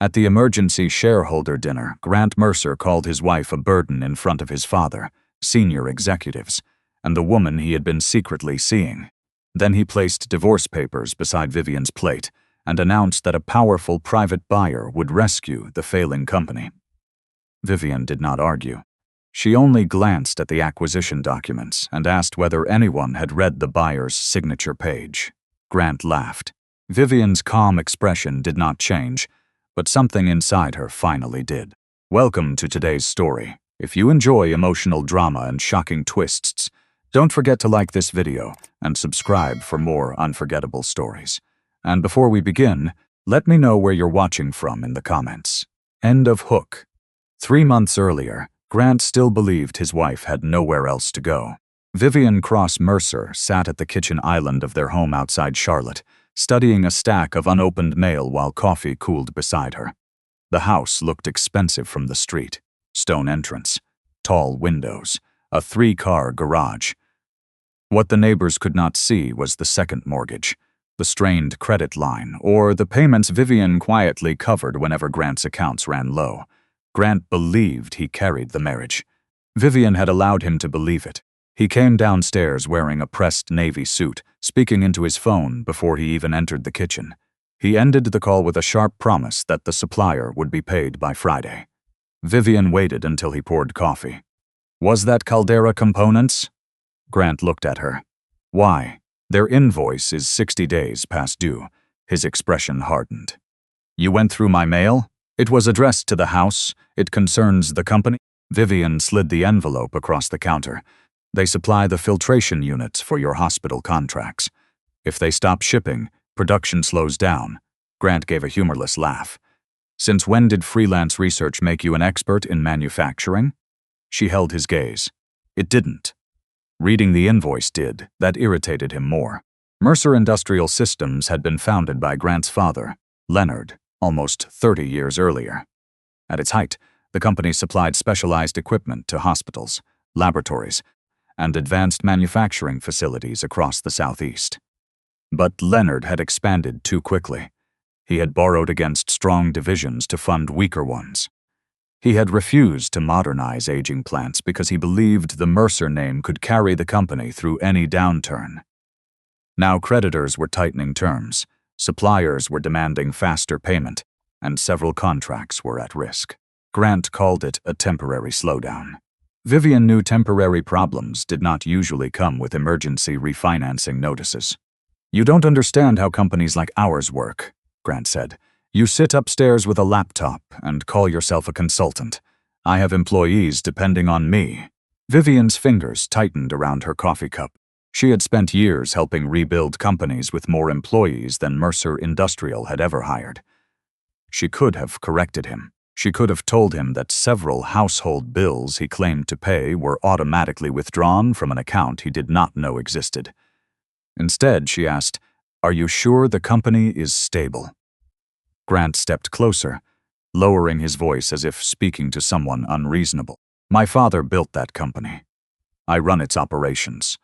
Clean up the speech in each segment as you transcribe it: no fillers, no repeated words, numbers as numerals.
At the emergency shareholder dinner, Grant Mercer called his wife a burden in front of his father, senior executives, and the woman he had been secretly seeing. Then he placed divorce papers beside Vivian's plate and announced that a powerful private buyer would rescue the failing company. Vivian did not argue. She only glanced at the acquisition documents and asked whether anyone had read the buyer's signature page. Grant laughed. Vivian's calm expression did not change, but something inside her finally did. Welcome to today's story. If you enjoy emotional drama and shocking twists, don't forget to like this video and subscribe for more unforgettable stories. And before we begin, let me know where you're watching from in the comments. End of hook. 3 months earlier, Grant still believed his wife had nowhere else to go. Vivian Cross Mercer sat at the kitchen island of their home outside Charlotte, studying a stack of unopened mail while coffee cooled beside her. The house looked expensive from the street. Stone entrance, tall windows, a 3-car garage. What the neighbors could not see was the second mortgage, the strained credit line, or the payments Vivian quietly covered whenever Grant's accounts ran low. Grant believed he carried the marriage. Vivian had allowed him to believe it. He came downstairs wearing a pressed navy suit, speaking into his phone before he even entered the kitchen. He ended the call with a sharp promise that the supplier would be paid by Friday. Vivian waited until he poured coffee. Was that Caldera Components? Grant looked at her. Why? Their invoice is 60 days past due. His expression hardened. You went through my mail? It was addressed to the house. It concerns the company. Vivian slid the envelope across the counter. They supply the filtration units for your hospital contracts. If they stop shipping, production slows down. Grant gave a humorless laugh. Since when did freelance research make you an expert in manufacturing? She held his gaze. It didn't. Reading the invoice did. That irritated him more. Mercer Industrial Systems had been founded by Grant's father, Leonard, almost 30 years earlier. At its height, the company supplied specialized equipment to hospitals, laboratories, and advanced manufacturing facilities across the Southeast. But Leonard had expanded too quickly. He had borrowed against strong divisions to fund weaker ones. He had refused to modernize aging plants because he believed the Mercer name could carry the company through any downturn. Now creditors were tightening terms, suppliers were demanding faster payment, and several contracts were at risk. Grant called it a temporary slowdown. Vivian knew temporary problems did not usually come with emergency refinancing notices. You don't understand how companies like ours work, Grant said. You sit upstairs with a laptop and call yourself a consultant. I have employees depending on me. Vivian's fingers tightened around her coffee cup. She had spent years helping rebuild companies with more employees than Mercer Industrial had ever hired. She could have corrected him. She could have told him that several household bills he claimed to pay were automatically withdrawn from an account he did not know existed. Instead, she asked, "Are you sure the company is stable?" Grant stepped closer, lowering his voice as if speaking to someone unreasonable. My father built that company. I run its operations.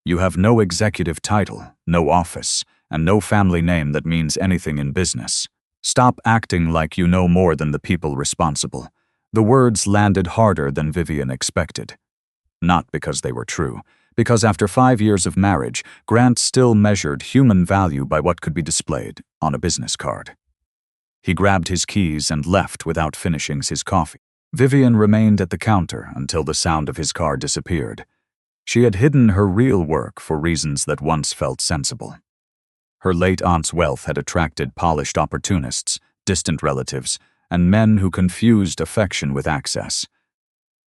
You have no executive title, no office, and no family name that means anything in business. Stop acting like you know more than the people responsible. The words landed harder than Vivian expected. Not because they were true, because after 5 years of marriage, Grant still measured human value by what could be displayed on a business card. He grabbed his keys and left without finishing his coffee. Vivian remained at the counter until the sound of his car disappeared. She had hidden her real work for reasons that once felt sensible. Her late aunt's wealth had attracted polished opportunists, distant relatives, and men who confused affection with access.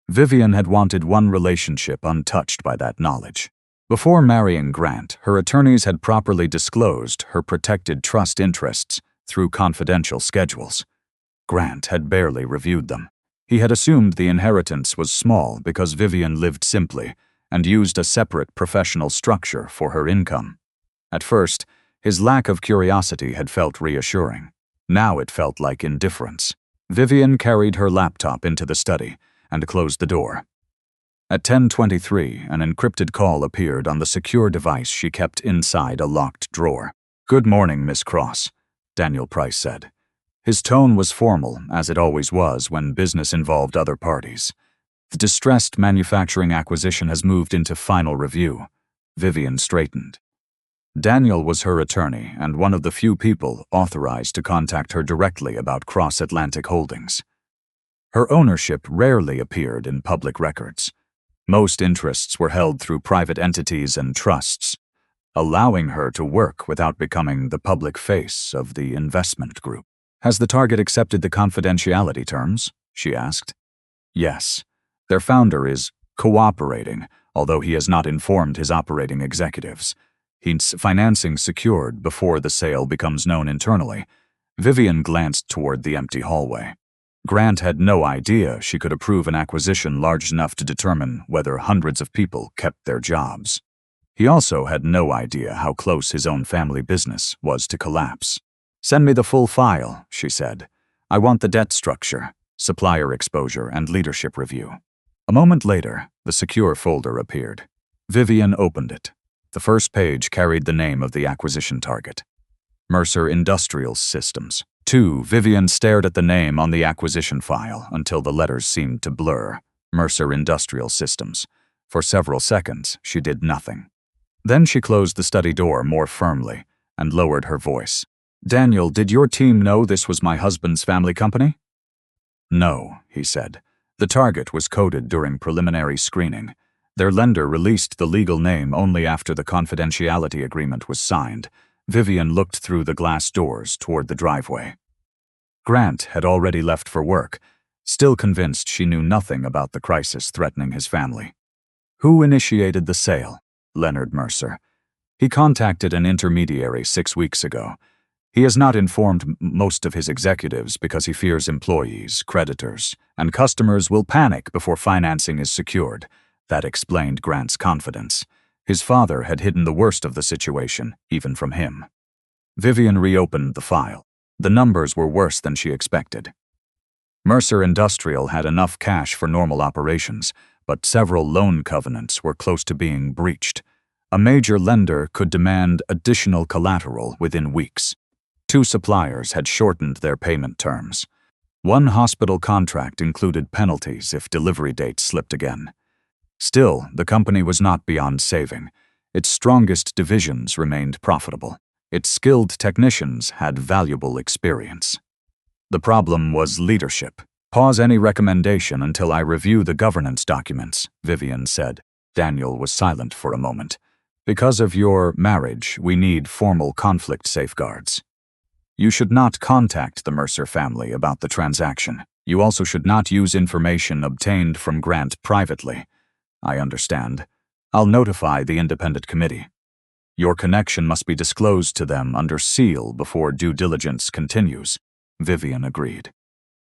Vivian had wanted one relationship untouched by that knowledge. Before marrying Grant, her attorneys had properly disclosed her protected trust interests through confidential schedules. Grant had barely reviewed them. He had assumed the inheritance was small because Vivian lived simply and used a separate professional structure for her income. At first, his lack of curiosity had felt reassuring. Now it felt like indifference. Vivian carried her laptop into the study and closed the door. At 10:23, an encrypted call appeared on the secure device she kept inside a locked drawer. Good morning, Miss Cross, Daniel Price said. His tone was formal, as it always was when business involved other parties. The distressed manufacturing acquisition has moved into final review. Vivian straightened. Daniel was her attorney and one of the few people authorized to contact her directly about cross-Atlantic holdings. Her ownership rarely appeared in public records. Most interests were held through private entities and trusts, allowing her to work without becoming the public face of the investment group. "Has the target accepted the confidentiality terms?" she asked. "Yes. Their founder is cooperating, although he has not informed his operating executives. He's financing secured before the sale becomes known internally." Vivian glanced toward the empty hallway. Grant had no idea she could approve an acquisition large enough to determine whether hundreds of people kept their jobs. He also had no idea how close his own family business was to collapse. "Send me the full file," she said. "I want the debt structure, supplier exposure, and leadership review." A moment later, the secure folder appeared. Vivian opened it. The first page carried the name of the acquisition target: Mercer Industrial Systems. Vivian stared at the name on the acquisition file until the letters seemed to blur. Mercer Industrial Systems. For several seconds, she did nothing. Then she closed the study door more firmly and lowered her voice. "Daniel, did your team know this was my husband's family company?" "No," he said. "The target was coded during preliminary screening. Their lender released the legal name only after the confidentiality agreement was signed." Vivian looked through the glass doors toward the driveway. Grant had already left for work, still convinced she knew nothing about the crisis threatening his family. "Who initiated the sale?" "Leonard Mercer. He contacted an intermediary 6 weeks ago. He has not informed most of his executives because he fears employees, creditors, and customers will panic before financing is secured." That explained Grant's confidence. His father had hidden the worst of the situation, even from him. Vivian reopened the file. The numbers were worse than she expected. Mercer Industrial had enough cash for normal operations, but several loan covenants were close to being breached. A major lender could demand additional collateral within weeks. 2 suppliers had shortened their payment terms. One hospital contract included penalties if delivery dates slipped again. Still, the company was not beyond saving. Its strongest divisions remained profitable. Its skilled technicians had valuable experience. The problem was leadership. "Pause any recommendation until I review the governance documents," Vivian said. Daniel was silent for a moment. "Because of your marriage, we need formal conflict safeguards. You should not contact the Mercer family about the transaction. You also should not use information obtained from Grant privately." "I understand. I'll notify the independent committee." "Your connection must be disclosed to them under seal before due diligence continues," Vivian agreed.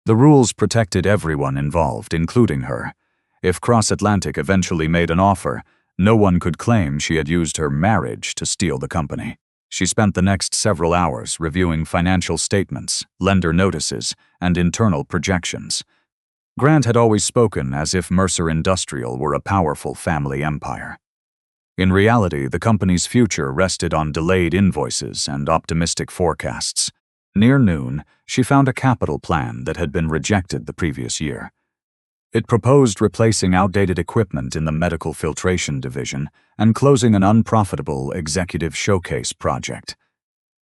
The rules protected everyone involved, including her. If Cross-Atlantic eventually made an offer, no one could claim she had used her marriage to steal the company. She spent the next several hours reviewing financial statements, lender notices, and internal projections. Grant had always spoken as if Mercer Industrial were a powerful family empire. In reality, the company's future rested on delayed invoices and optimistic forecasts. Near noon, she found a capital plan that had been rejected the previous year. It proposed replacing outdated equipment in the medical filtration division and closing an unprofitable executive showcase project.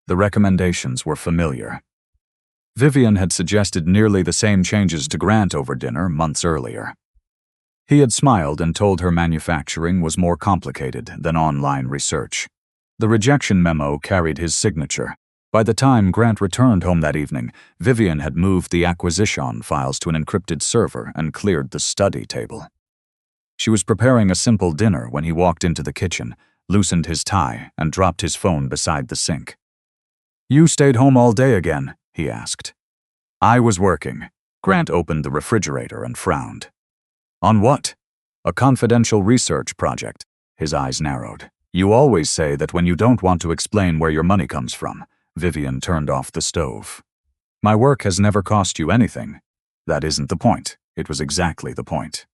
The recommendations were familiar. Vivian had suggested nearly the same changes to Grant over dinner months earlier. He had smiled and told her manufacturing was more complicated than online research. The rejection memo carried his signature. By the time Grant returned home that evening, Vivian had moved the acquisition files to an encrypted server and cleared the study table. She was preparing a simple dinner when he walked into the kitchen, loosened his tie, and dropped his phone beside the sink. "You stayed home all day again?" he asked. "I was working." Grant opened the refrigerator and frowned. "On what?" "A confidential research project." His eyes narrowed. "You always say that when you don't want to explain where your money comes from." Vivian turned off the stove. "My work has never cost you anything." "That isn't the point." It was exactly the point.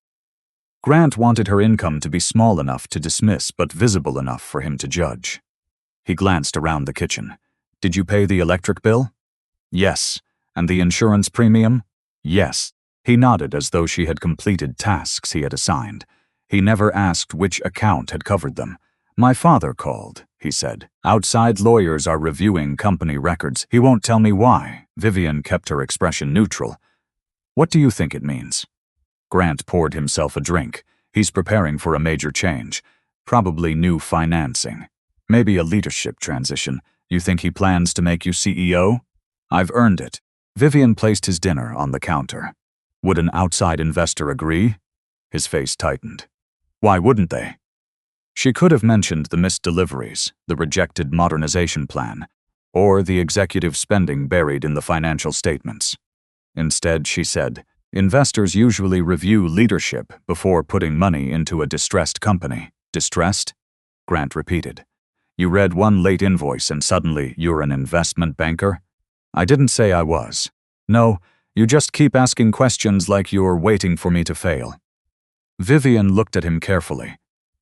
Grant wanted her income to be small enough to dismiss but visible enough for him to judge. He glanced around the kitchen. "Did you pay the electric bill?" "Yes. And the insurance premium? Yes. He nodded as though she had completed tasks he had assigned. He never asked which account had covered them. My father called, he said. Outside lawyers are reviewing company records. He won't tell me why. Vivian kept her expression neutral. What do you think it means? Grant poured himself a drink. He's preparing for a major change. Probably new financing. Maybe a leadership transition. You think he plans to make you CEO? I've earned it. Vivian placed his dinner on the counter. Would an outside investor agree? His face tightened. Why wouldn't they? She could have mentioned the missed deliveries, the rejected modernization plan, or the executive spending buried in the financial statements. Instead, she said, investors usually review leadership before putting money into a distressed company. Distressed? Grant repeated. You read one late invoice and suddenly you're an investment banker? I didn't say I was. No, you just keep asking questions like you're waiting for me to fail. Vivian looked at him carefully.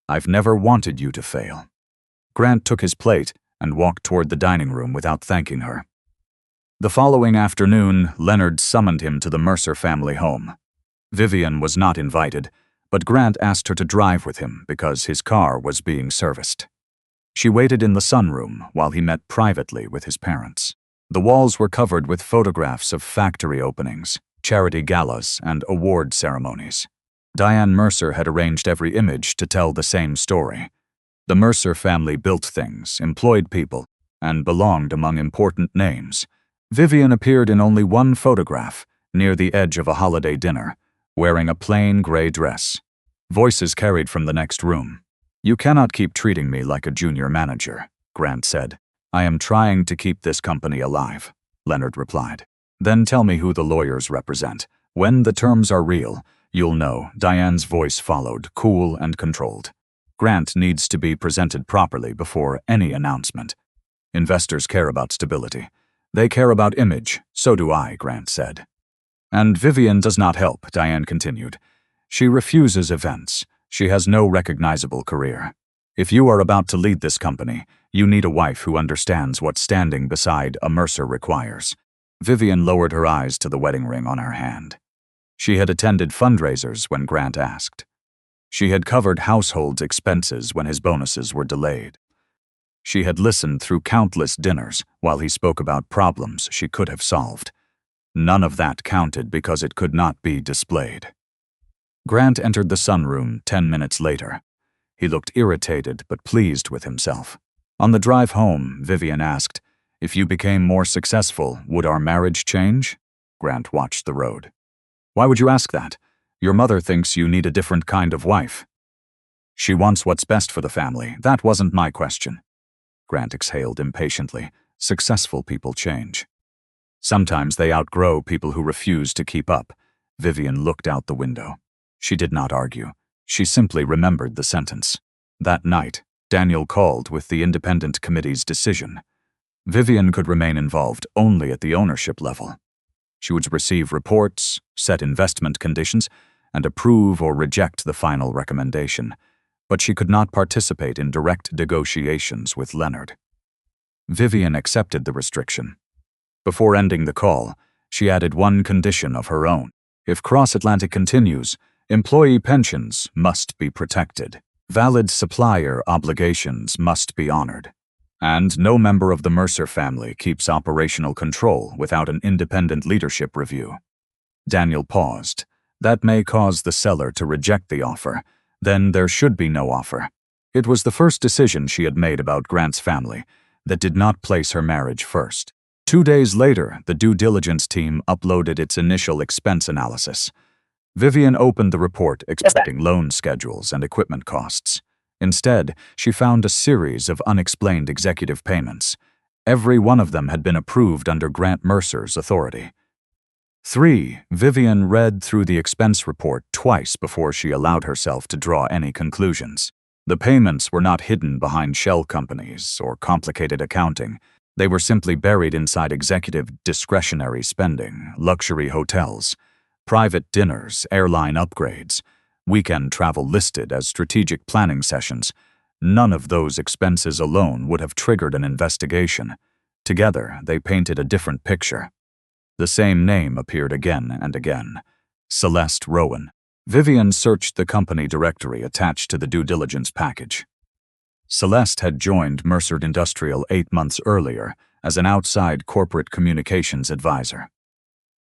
I've never wanted you to fail. Grant took his plate and walked toward the dining room without thanking her. The following afternoon, Leonard summoned him to the Mercer family home. Vivian was not invited, but Grant asked her to drive with him because his car was being serviced. She waited in the sunroom while he met privately with his parents. The walls were covered with photographs of factory openings, charity galas, and award ceremonies. Diane Mercer had arranged every image to tell the same story. The Mercer family built things, employed people, and belonged among important names. Vivian appeared in only one photograph, near the edge of a holiday dinner, wearing a plain gray dress. Voices carried from the next room. You cannot keep treating me like a junior manager, Grant said. I am trying to keep this company alive, Leonard replied. Then tell me who the lawyers represent. When the terms are real, you'll know. Diane's voice followed, cool and controlled. Grant needs to be presented properly before any announcement. Investors care about stability. They care about image. So do I, Grant said. And Vivian does not help, Diane continued. She refuses events. She has no recognizable career. If you are about to lead this company, you need a wife who understands what standing beside a Mercer requires. Vivian lowered her eyes to the wedding ring on her hand. She had attended fundraisers when Grant asked. She had covered household expenses when his bonuses were delayed. She had listened through countless dinners while he spoke about problems she could have solved. None of that counted because it could not be displayed. Grant entered the sunroom 10 minutes later. He looked irritated but pleased with himself. On the drive home, Vivian asked, if you became more successful, would our marriage change? Grant watched the road. Why would you ask that? Your mother thinks you need a different kind of wife. She wants what's best for the family. That wasn't my question. Grant exhaled impatiently. Successful people change. Sometimes they outgrow people who refuse to keep up. Vivian looked out the window. She did not argue. She simply remembered the sentence. That night, Daniel called with the independent committee's decision. Vivian could remain involved only at the ownership level. She would receive reports, set investment conditions, and approve or reject the final recommendation, but she could not participate in direct negotiations with Leonard. Vivian accepted the restriction. Before ending the call, she added one condition of her own. If Cross-Atlantic continues, employee pensions must be protected. Valid supplier obligations must be honored. And no member of the Mercer family keeps operational control without an independent leadership review. Daniel paused. That may cause the seller to reject the offer. Then there should be no offer. It was the first decision she had made about Grant's family that did not place her marriage first. 2 days later, the due diligence team uploaded its initial expense analysis. Vivian opened the report expecting loan schedules and equipment costs. Instead, she found a series of unexplained executive payments. Every one of them had been approved under Grant Mercer's authority. 3. Vivian read through the expense report twice before she allowed herself to draw any conclusions. The payments were not hidden behind shell companies or complicated accounting. They were simply buried inside executive discretionary spending, luxury hotels, private dinners, airline upgrades, weekend travel listed as strategic planning sessions. None of those expenses alone would have triggered an investigation. Together, they painted a different picture. The same name appeared again and again. Celeste Rowan. Vivian searched the company directory attached to the due diligence package. Celeste had joined Mercer Industrial 8 months earlier as an outside corporate communications advisor.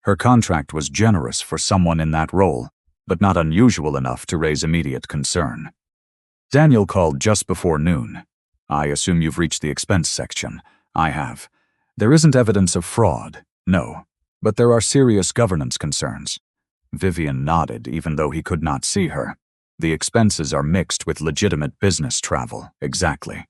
Her contract was generous for someone in that role, but not unusual enough to raise immediate concern. Daniel called just before noon. "I assume you've reached the expense section." "I have. There isn't evidence of fraud, no, but there are serious governance concerns." Vivian nodded even though he could not see her. "The expenses are mixed with legitimate business travel, exactly.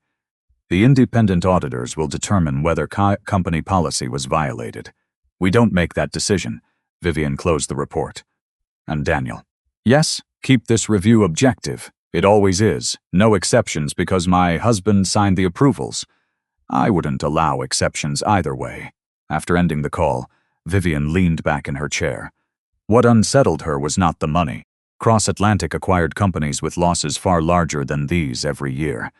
The independent auditors will determine whether company policy was violated. We don't make that decision." Vivian closed the report. And Daniel. "Yes, keep this review objective. It always is. No exceptions because my husband signed the approvals." "I wouldn't allow exceptions either way." After ending the call, Vivian leaned back in her chair. What unsettled her was not the money. Cross-Atlantic acquired companies with losses far larger than these every year.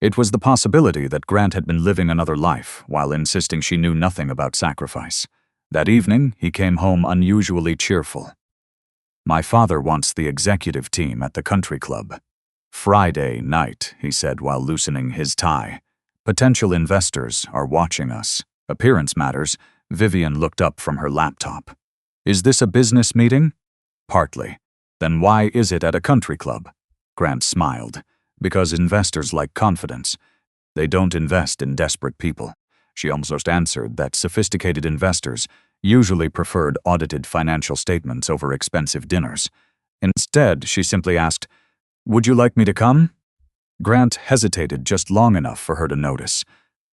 It was the possibility that Grant had been living another life while insisting she knew nothing about sacrifice. That evening, he came home unusually cheerful. "My father wants the executive team at the country club." "Friday night," he said while loosening his tie. "Potential investors are watching us. Appearance matters." Vivian looked up from her laptop. "Is this a business meeting?" "Partly." "Then why is it at a country club?" Grant smiled. "Because investors like confidence. They don't invest in desperate people." She almost answered that sophisticated investors usually preferred audited financial statements over expensive dinners. Instead, she simply asked, "Would you like me to come?" Grant hesitated just long enough for her to notice.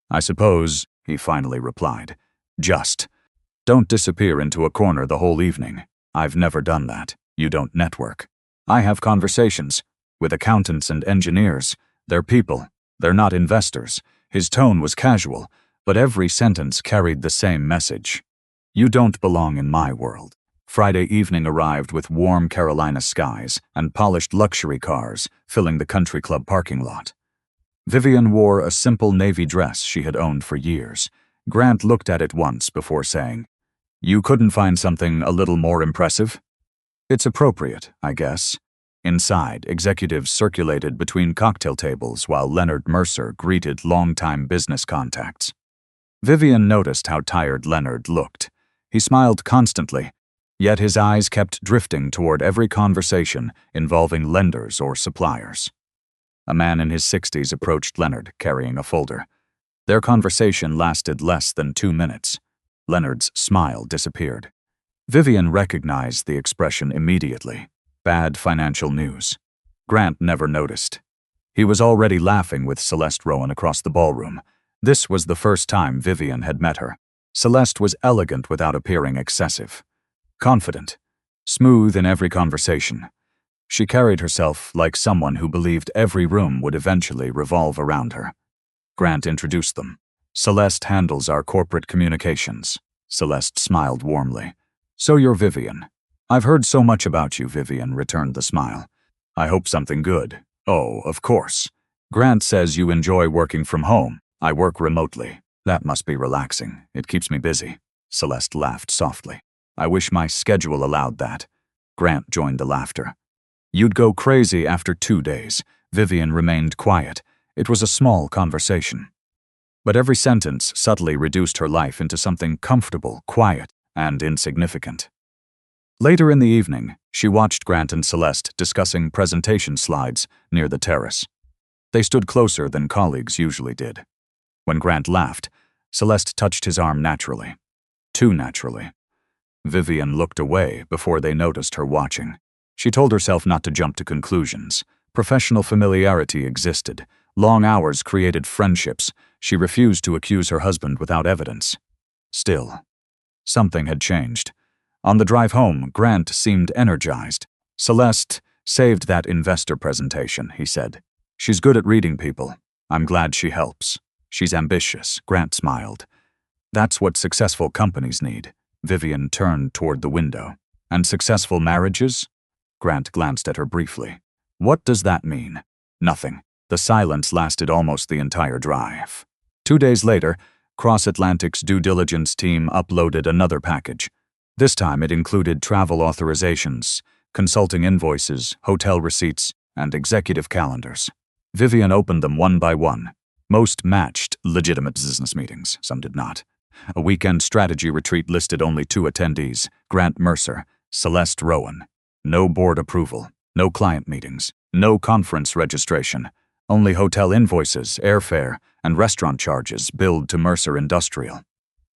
"I suppose," he finally replied. "Just. Don't disappear into a corner the whole evening. I've never done that. You don't network. I have conversations with accountants and engineers. They're people. They're not investors." His tone was casual, but every sentence carried the same message. "You don't belong in my world." Friday evening arrived with warm Carolina skies and polished luxury cars filling the country club parking lot. Vivian wore a simple navy dress she had owned for years. Grant looked at it once before saying, "You couldn't find something a little more impressive?" "It's appropriate, I guess." Inside, executives circulated between cocktail tables while Leonard Mercer greeted longtime business contacts. Vivian noticed how tired Leonard looked. He smiled constantly, yet his eyes kept drifting toward every conversation involving lenders or suppliers. A man in his 60s approached Leonard, carrying a folder. Their conversation lasted less than 2 minutes. Leonard's smile disappeared. Vivian recognized the expression immediately. Bad financial news. Grant never noticed. He was already laughing with Celeste Rowan across the ballroom. This was the first time Vivian had met her. Celeste was elegant without appearing excessive. Confident. Smooth in every conversation. She carried herself like someone who believed every room would eventually revolve around her. Grant introduced them. "Celeste handles our corporate communications." Celeste smiled warmly. "So you're Vivian." "I've heard so much about you," Vivian returned the smile. "I hope something good." "Oh, of course. Grant says you enjoy working from home." "I work remotely. That must be relaxing. It keeps me busy." Celeste laughed softly. "I wish my schedule allowed that." Grant joined the laughter. "You'd go crazy after 2 days." Vivian remained quiet. It was a small conversation. But every sentence subtly reduced her life into something comfortable, quiet, and insignificant. Later in the evening, she watched Grant and Celeste discussing presentation slides near the terrace. They stood closer than colleagues usually did. When Grant laughed, Celeste touched his arm naturally. Too naturally. Vivian looked away before they noticed her watching. She told herself not to jump to conclusions. Professional familiarity existed. Long hours created friendships. She refused to accuse her husband without evidence. Still, something had changed. On the drive home, Grant seemed energized. "Celeste saved that investor presentation," he said. "She's good at reading people. I'm glad she helps. She's ambitious." Grant smiled. "That's what successful companies need." Vivian turned toward the window. "And successful marriages?" Grant glanced at her briefly. "What does that mean?" "Nothing." The silence lasted almost the entire drive. 2 days later, Cross-Atlantic's due diligence team uploaded another package. This time it included travel authorizations, consulting invoices, hotel receipts, and executive calendars. Vivian opened them one by one. Most matched legitimate business meetings, some did not. A weekend strategy retreat listed only 2 attendees, Grant Mercer, Celeste Rowan. No board approval, no client meetings, no conference registration, only hotel invoices, airfare, and restaurant charges billed to Mercer Industrial.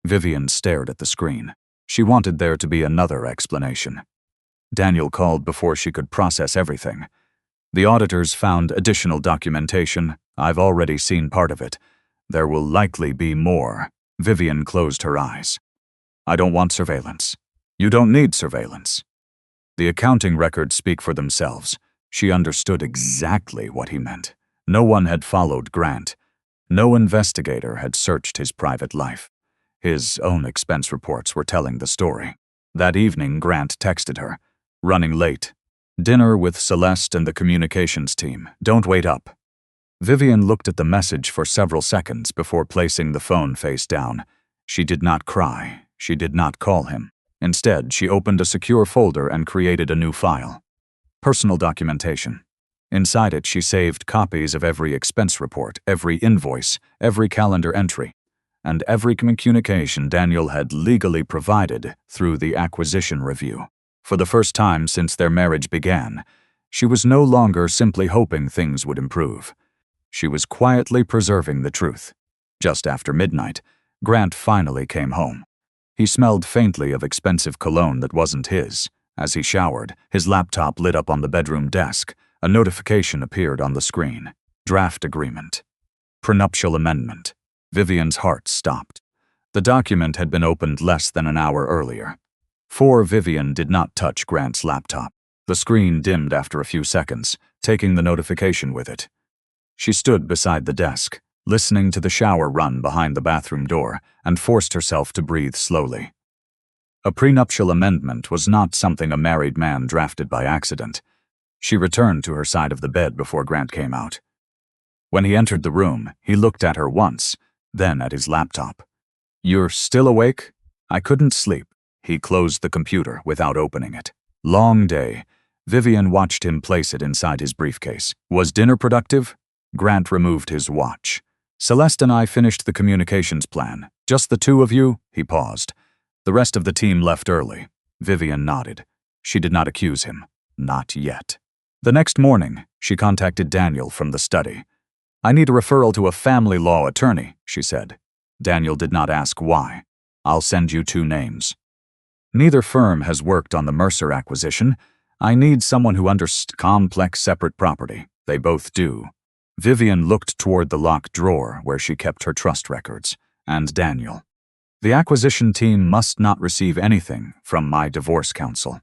Vivian stared at the screen. She wanted there to be another explanation. Daniel called before she could process everything. The auditors found additional documentation. I've already seen part of it. There will likely be more. Vivian closed her eyes. I don't want surveillance. You don't need surveillance. The accounting records speak for themselves. She understood exactly what he meant. No one had followed Grant. No investigator had searched his private life. His own expense reports were telling the story. That evening, Grant texted her. Running late. Dinner with Celeste and the communications team. Don't wait up. Vivian looked at the message for several seconds before placing the phone face down. She did not cry. She did not call him. Instead, she opened a secure folder and created a new file. Personal documentation. Inside it, she saved copies of every expense report, every invoice, every calendar entry, and every communication Daniel had legally provided through the acquisition review. For the first time since their marriage began, she was no longer simply hoping things would improve. She was quietly preserving the truth. Just after midnight, Grant finally came home. He smelled faintly of expensive cologne that wasn't his. As he showered, his laptop lit up on the bedroom desk. A notification appeared on the screen. Draft agreement. Prenuptial amendment. Vivian's heart stopped. The document had been opened less than an hour earlier. Vivian did not touch Grant's laptop. The screen dimmed after a few seconds, taking the notification with it. She stood beside the desk, listening to the shower run behind the bathroom door, and forced herself to breathe slowly. A prenuptial amendment was not something a married man drafted by accident. She returned to her side of the bed before Grant came out. When he entered the room, he looked at her once, then at his laptop. You're still awake? I couldn't sleep. He closed the computer without opening it. Long day. Vivian watched him place it inside his briefcase. Was dinner productive? Grant removed his watch. Celeste and I finished the communications plan. Just the two of you? He paused. The rest of the team left early. Vivian nodded. She did not accuse him. Not yet. The next morning, she contacted Daniel from the study. I need a referral to a family law attorney, she said. Daniel did not ask why. I'll send you 2 names. Neither firm has worked on the Mercer acquisition. I need someone who understands complex separate property. They both do. Vivian looked toward the locked drawer where she kept her trust records, and Daniel. The acquisition team must not receive anything from my divorce counsel.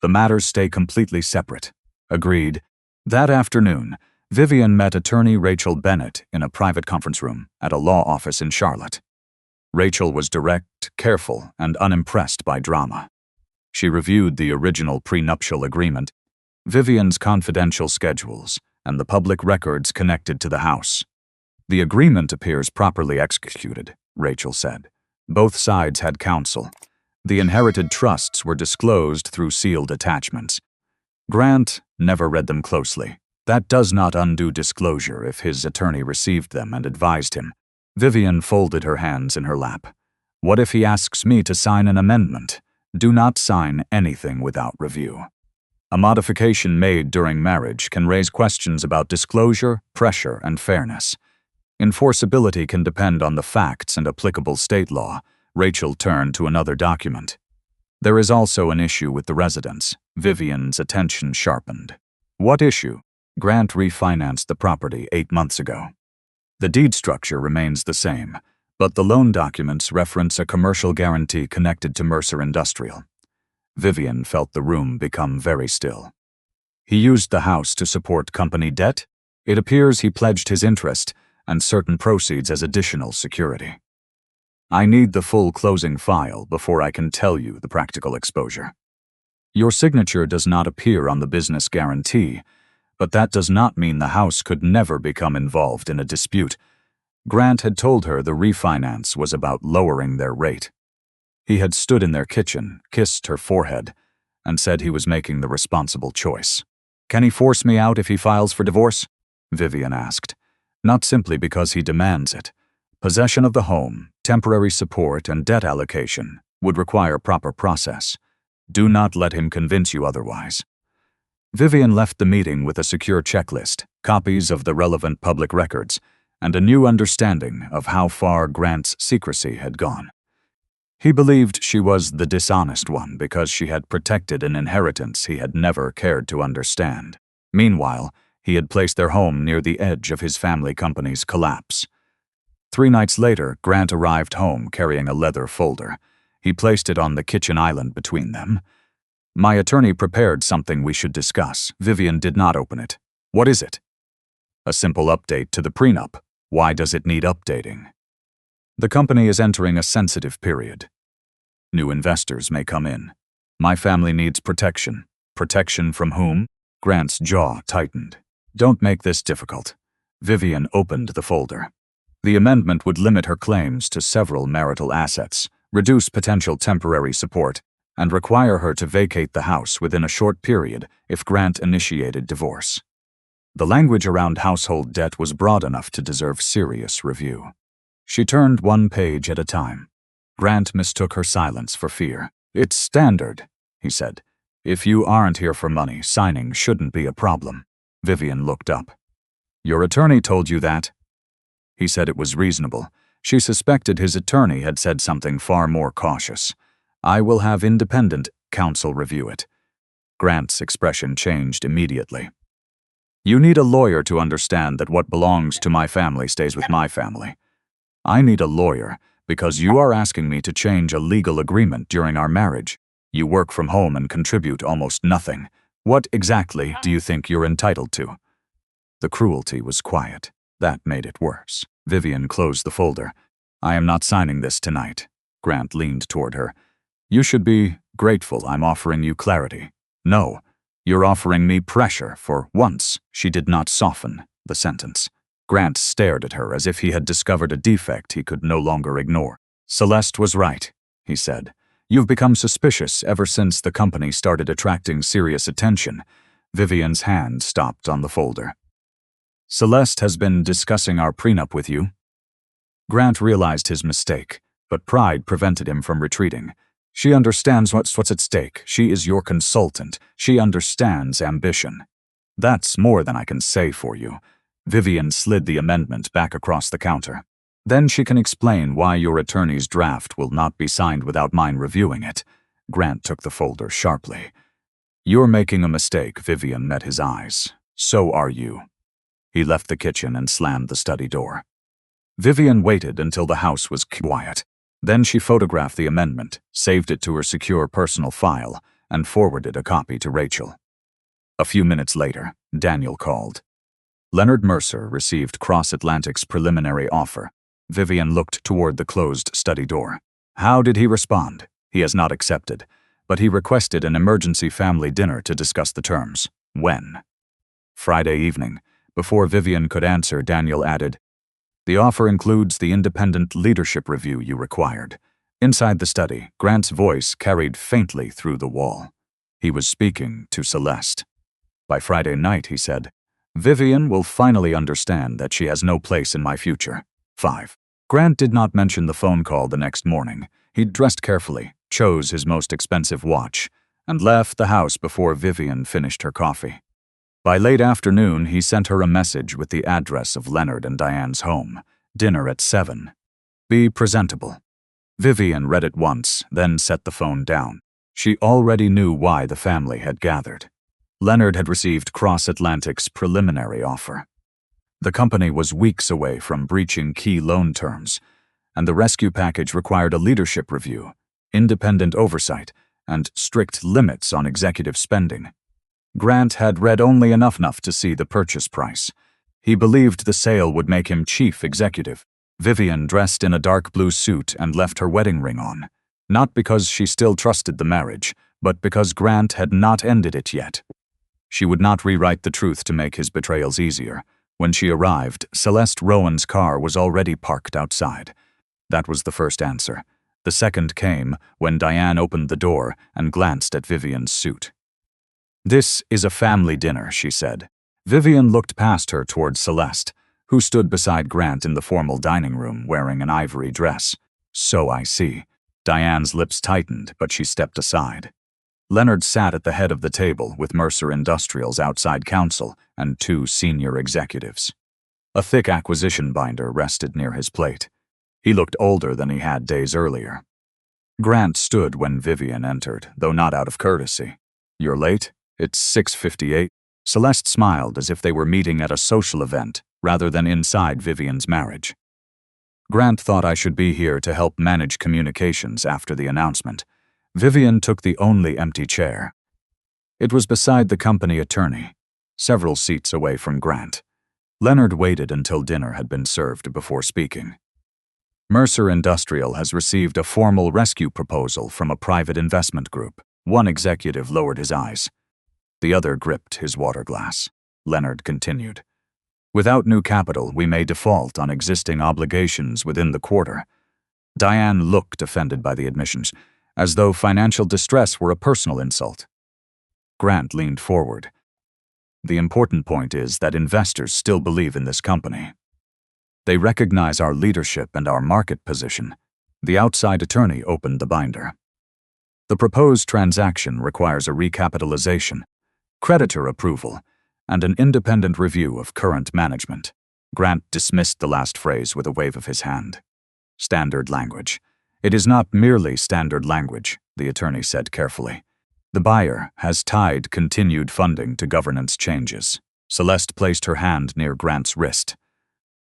The matters stay completely separate. Agreed. That afternoon, Vivian met attorney Rachel Bennett in a private conference room at a law office in Charlotte. Rachel was direct, careful, and unimpressed by drama. She reviewed the original prenuptial agreement, Vivian's confidential schedules, and the public records connected to the house. The agreement appears properly executed, Rachel said. Both sides had counsel. The inherited trusts were disclosed through sealed attachments. Grant never read them closely. That does not undo disclosure if his attorney received them and advised him. Vivian folded her hands in her lap. What if he asks me to sign an amendment? Do not sign anything without review. A modification made during marriage can raise questions about disclosure, pressure, and fairness. Enforceability can depend on the facts and applicable state law. Rachel turned to another document. There is also an issue with the residence. Vivian's attention sharpened. What issue? Grant refinanced the property 8 months ago. The deed structure remains the same, but the loan documents reference a commercial guarantee connected to Mercer Industrial. Vivian felt the room become very still. He used the house to support company debt? It appears he pledged his interest and certain proceeds as additional security. I need the full closing file before I can tell you the practical exposure. Your signature does not appear on the business guarantee, but that does not mean the house could never become involved in a dispute. Grant had told her the refinance was about lowering their rate. He had stood in their kitchen, kissed her forehead, and said he was making the responsible choice. "Can he force me out if he files for divorce?" Vivian asked. "Not simply because he demands it. Possession of the home, temporary support, and debt allocation would require proper process. Do not let him convince you otherwise." Vivian left the meeting with a secure checklist, copies of the relevant public records, and a new understanding of how far Grant's secrecy had gone. He believed she was the dishonest one because she had protected an inheritance he had never cared to understand. Meanwhile, he had placed their home near the edge of his family company's collapse. 3 nights later, Grant arrived home carrying a leather folder. He placed it on the kitchen island between them. "My attorney prepared something we should discuss." Vivian did not open it. "What is it?" "A simple update to the prenup. Why does it need updating?" "The company is entering a sensitive period. New investors may come in. My family needs protection." "Protection from whom?" Grant's jaw tightened. "Don't make this difficult." Vivian opened the folder. The amendment would limit her claims to several marital assets, reduce potential temporary support, and require her to vacate the house within a short period if Grant initiated divorce. The language around household debt was broad enough to deserve serious review. She turned one page at a time. Grant mistook her silence for fear. "It's standard," he said. "If you aren't here for money, signing shouldn't be a problem." Vivian looked up. "Your attorney told you that?" He said it was reasonable. She suspected his attorney had said something far more cautious. "I will have independent counsel review it." Grant's expression changed immediately. "You need a lawyer to understand that what belongs to my family stays with my family. I need a lawyer because you are asking me to change a legal agreement during our marriage. You work from home and contribute almost nothing. What exactly do you think you're entitled to?" The cruelty was quiet. That made it worse. Vivian closed the folder. "I am not signing this tonight." Grant leaned toward her. "You should be grateful I'm offering you clarity." "No, you're offering me pressure for once." She did not soften the sentence. Grant stared at her as if he had discovered a defect he could no longer ignore. "Celeste was right," he said. "You've become suspicious ever since the company started attracting serious attention." Vivian's hand stopped on the folder. "Celeste has been discussing our prenup with you." Grant realized his mistake, but pride prevented him from retreating. "She understands what's at stake. She is your consultant. She understands ambition." "That's more than I can say for you." Vivian slid the amendment back across the counter. "Then she can explain why your attorney's draft will not be signed without mine reviewing it." Grant took the folder sharply. "You're making a mistake." Vivian met his eyes. "So are you." He left the kitchen and slammed the study door. Vivian waited until the house was quiet. Then she photographed the amendment, saved it to her secure personal file, and forwarded a copy to Rachel. A few minutes later, Daniel called. Leonard Mercer received Cross Atlantic's preliminary offer. Vivian looked toward the closed study door. "How did he respond?" "He has not accepted, but he requested an emergency family dinner to discuss the terms." "When?" "Friday evening." Before Vivian could answer, Daniel added, "The offer includes the independent leadership review you required." Inside the study, Grant's voice carried faintly through the wall. He was speaking to Celeste. "By Friday night," he said, "Vivian will finally understand that she has no place in my future." 5. Grant did not mention the phone call the next morning. He dressed carefully, chose his most expensive watch, and left the house before Vivian finished her coffee. By late afternoon, he sent her a message with the address of Leonard and Diane's home. Dinner at 7. Be presentable. Vivian read it once, then set the phone down. She already knew why the family had gathered. Leonard had received Cross Atlantic's preliminary offer. The company was weeks away from breaching key loan terms, and the rescue package required a leadership review, independent oversight, and strict limits on executive spending. Grant had read only enough to see the purchase price. He believed the sale would make him chief executive. Vivian dressed in a dark blue suit and left her wedding ring on, not because she still trusted the marriage, but because Grant had not ended it yet. She would not rewrite the truth to make his betrayals easier. When she arrived, Celeste Rowan's car was already parked outside. That was the first answer. The second came when Diane opened the door and glanced at Vivian's suit. "This is a family dinner," she said. Vivian looked past her toward Celeste, who stood beside Grant in the formal dining room wearing an ivory dress. "So I see." Diane's lips tightened, but she stepped aside. Leonard sat at the head of the table with Mercer Industrial's outside counsel and 2 senior executives. A thick acquisition binder rested near his plate. He looked older than he had days earlier. Grant stood when Vivian entered, though not out of courtesy. "You're late? It's 6:58. Celeste smiled as if they were meeting at a social event rather than inside Vivian's marriage. Grant thought I should be here to help manage communications after the announcement. Vivian took the only empty chair. It was beside the company attorney, several seats away from Grant. Leonard waited until dinner had been served before speaking. Mercer Industrial has received a formal rescue proposal from a private investment group. One executive lowered his eyes. The other gripped his water glass. Leonard continued. "Without new capital, we may default on existing obligations within the quarter." Diane looked offended by the admissions, as though financial distress were a personal insult. Grant leaned forward. "The important point is that investors still believe in this company. They recognize our leadership and our market position." The outside attorney opened the binder. "The proposed transaction requires a recapitalization, creditor approval, and an independent review of current management." Grant dismissed the last phrase with a wave of his hand. "Standard language." "It is not merely standard language," the attorney said carefully. "The buyer has tied continued funding to governance changes." Celeste placed her hand near Grant's wrist.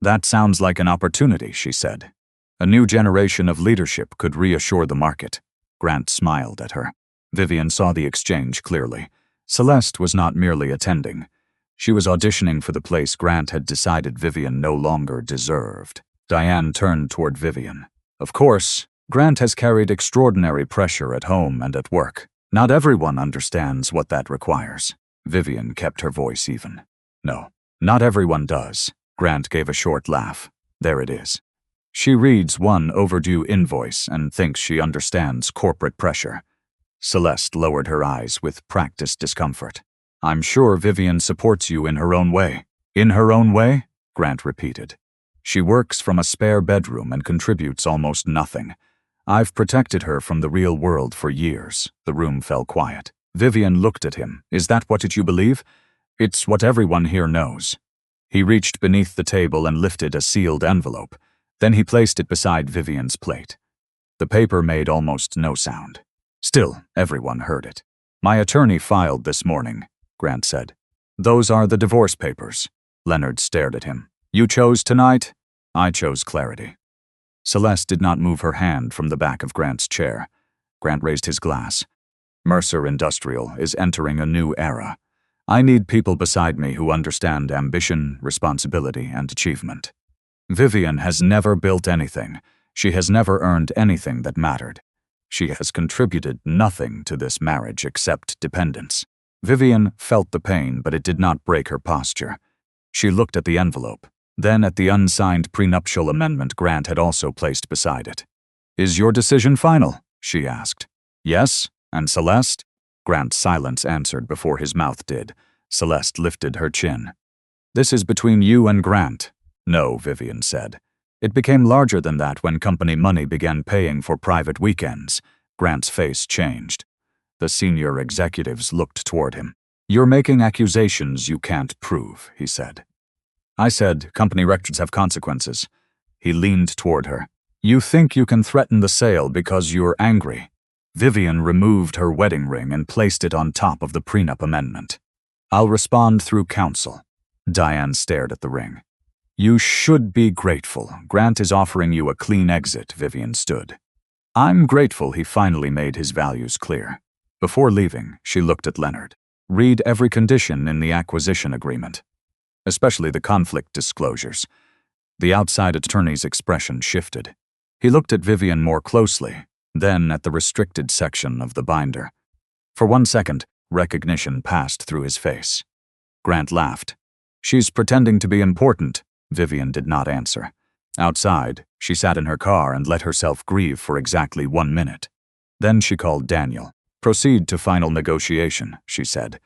"That sounds like an opportunity," she said. "A new generation of leadership could reassure the market." Grant smiled at her. Vivian saw the exchange clearly. Celeste was not merely attending. She was auditioning for the place Grant had decided Vivian no longer deserved. Diane turned toward Vivian. "Of course, Grant has carried extraordinary pressure at home and at work. Not everyone understands what that requires." Vivian kept her voice even. "No, not everyone does." Grant gave a short laugh. "There it is. She reads one overdue invoice and thinks she understands corporate pressure." Celeste lowered her eyes with practiced discomfort. "I'm sure Vivian supports you in her own way." "In her own way?" Grant repeated. "She works from a spare bedroom and contributes almost nothing. I've protected her from the real world for years." The room fell quiet. Vivian looked at him. "Is that what you believe?" "It's what everyone here knows." He reached beneath the table and lifted a sealed envelope. Then he placed it beside Vivian's plate. The paper made almost no sound. Still, everyone heard it. "My attorney filed this morning," Grant said. "Those are the divorce papers." Leonard stared at him. "You chose tonight?" "I chose clarity." Celeste did not move her hand from the back of Grant's chair. Grant raised his glass. "Mercer Industrial is entering a new era. I need people beside me who understand ambition, responsibility, and achievement. Vivian has never built anything. She has never earned anything that mattered. She has contributed nothing to this marriage except dependence." Vivian felt the pain, but it did not break her posture. She looked at the envelope, then at the unsigned prenuptial amendment Grant had also placed beside it. "Is your decision final?" she asked. "Yes, and Celeste?" Grant's silence answered before his mouth did. Celeste lifted her chin. "This is between you and Grant." "No," Vivian said. "It became larger than that when company money began paying for private weekends." Grant's face changed. The senior executives looked toward him. "You're making accusations you can't prove," he said. "I said company records have consequences." He leaned toward her. "You think you can threaten the sale because you're angry." Vivian removed her wedding ring and placed it on top of the prenup amendment. "I'll respond through counsel." Diane stared at the ring. "You should be grateful. Grant is offering you a clean exit," Vivian stood. "I'm grateful he finally made his values clear." Before leaving, she looked at Leonard. "Read every condition in the acquisition agreement, especially the conflict disclosures." The outside attorney's expression shifted. He looked at Vivian more closely, then at the restricted section of the binder. For 1 second, recognition passed through his face. Grant laughed. "She's pretending to be important." Vivian did not answer. Outside, she sat in her car and let herself grieve for exactly 1 minute. Then she called Daniel. "Proceed to final negotiation," she said.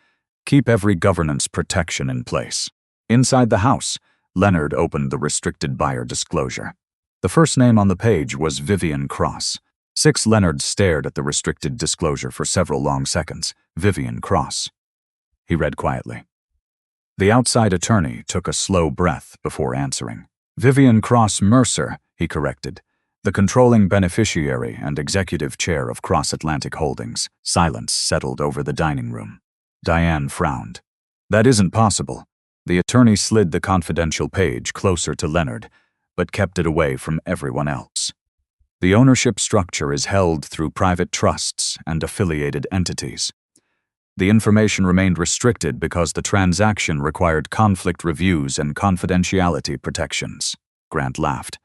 "Keep every governance protection in place." Inside the house, Leonard opened the restricted buyer disclosure. The first name on the page was Vivian Cross. Leonard stared at the restricted disclosure for several long seconds. Vivian Cross. He read quietly. The outside attorney took a slow breath before answering. "Vivian Cross Mercer," he corrected, "the controlling beneficiary and executive chair of Cross Atlantic Holdings." Silence settled over the dining room. Diane frowned. "That isn't possible." The attorney slid the confidential page closer to Leonard, but kept it away from everyone else. "The ownership structure is held through private trusts and affiliated entities. The information remained restricted because the transaction required conflict reviews and confidentiality protections." Grant laughed.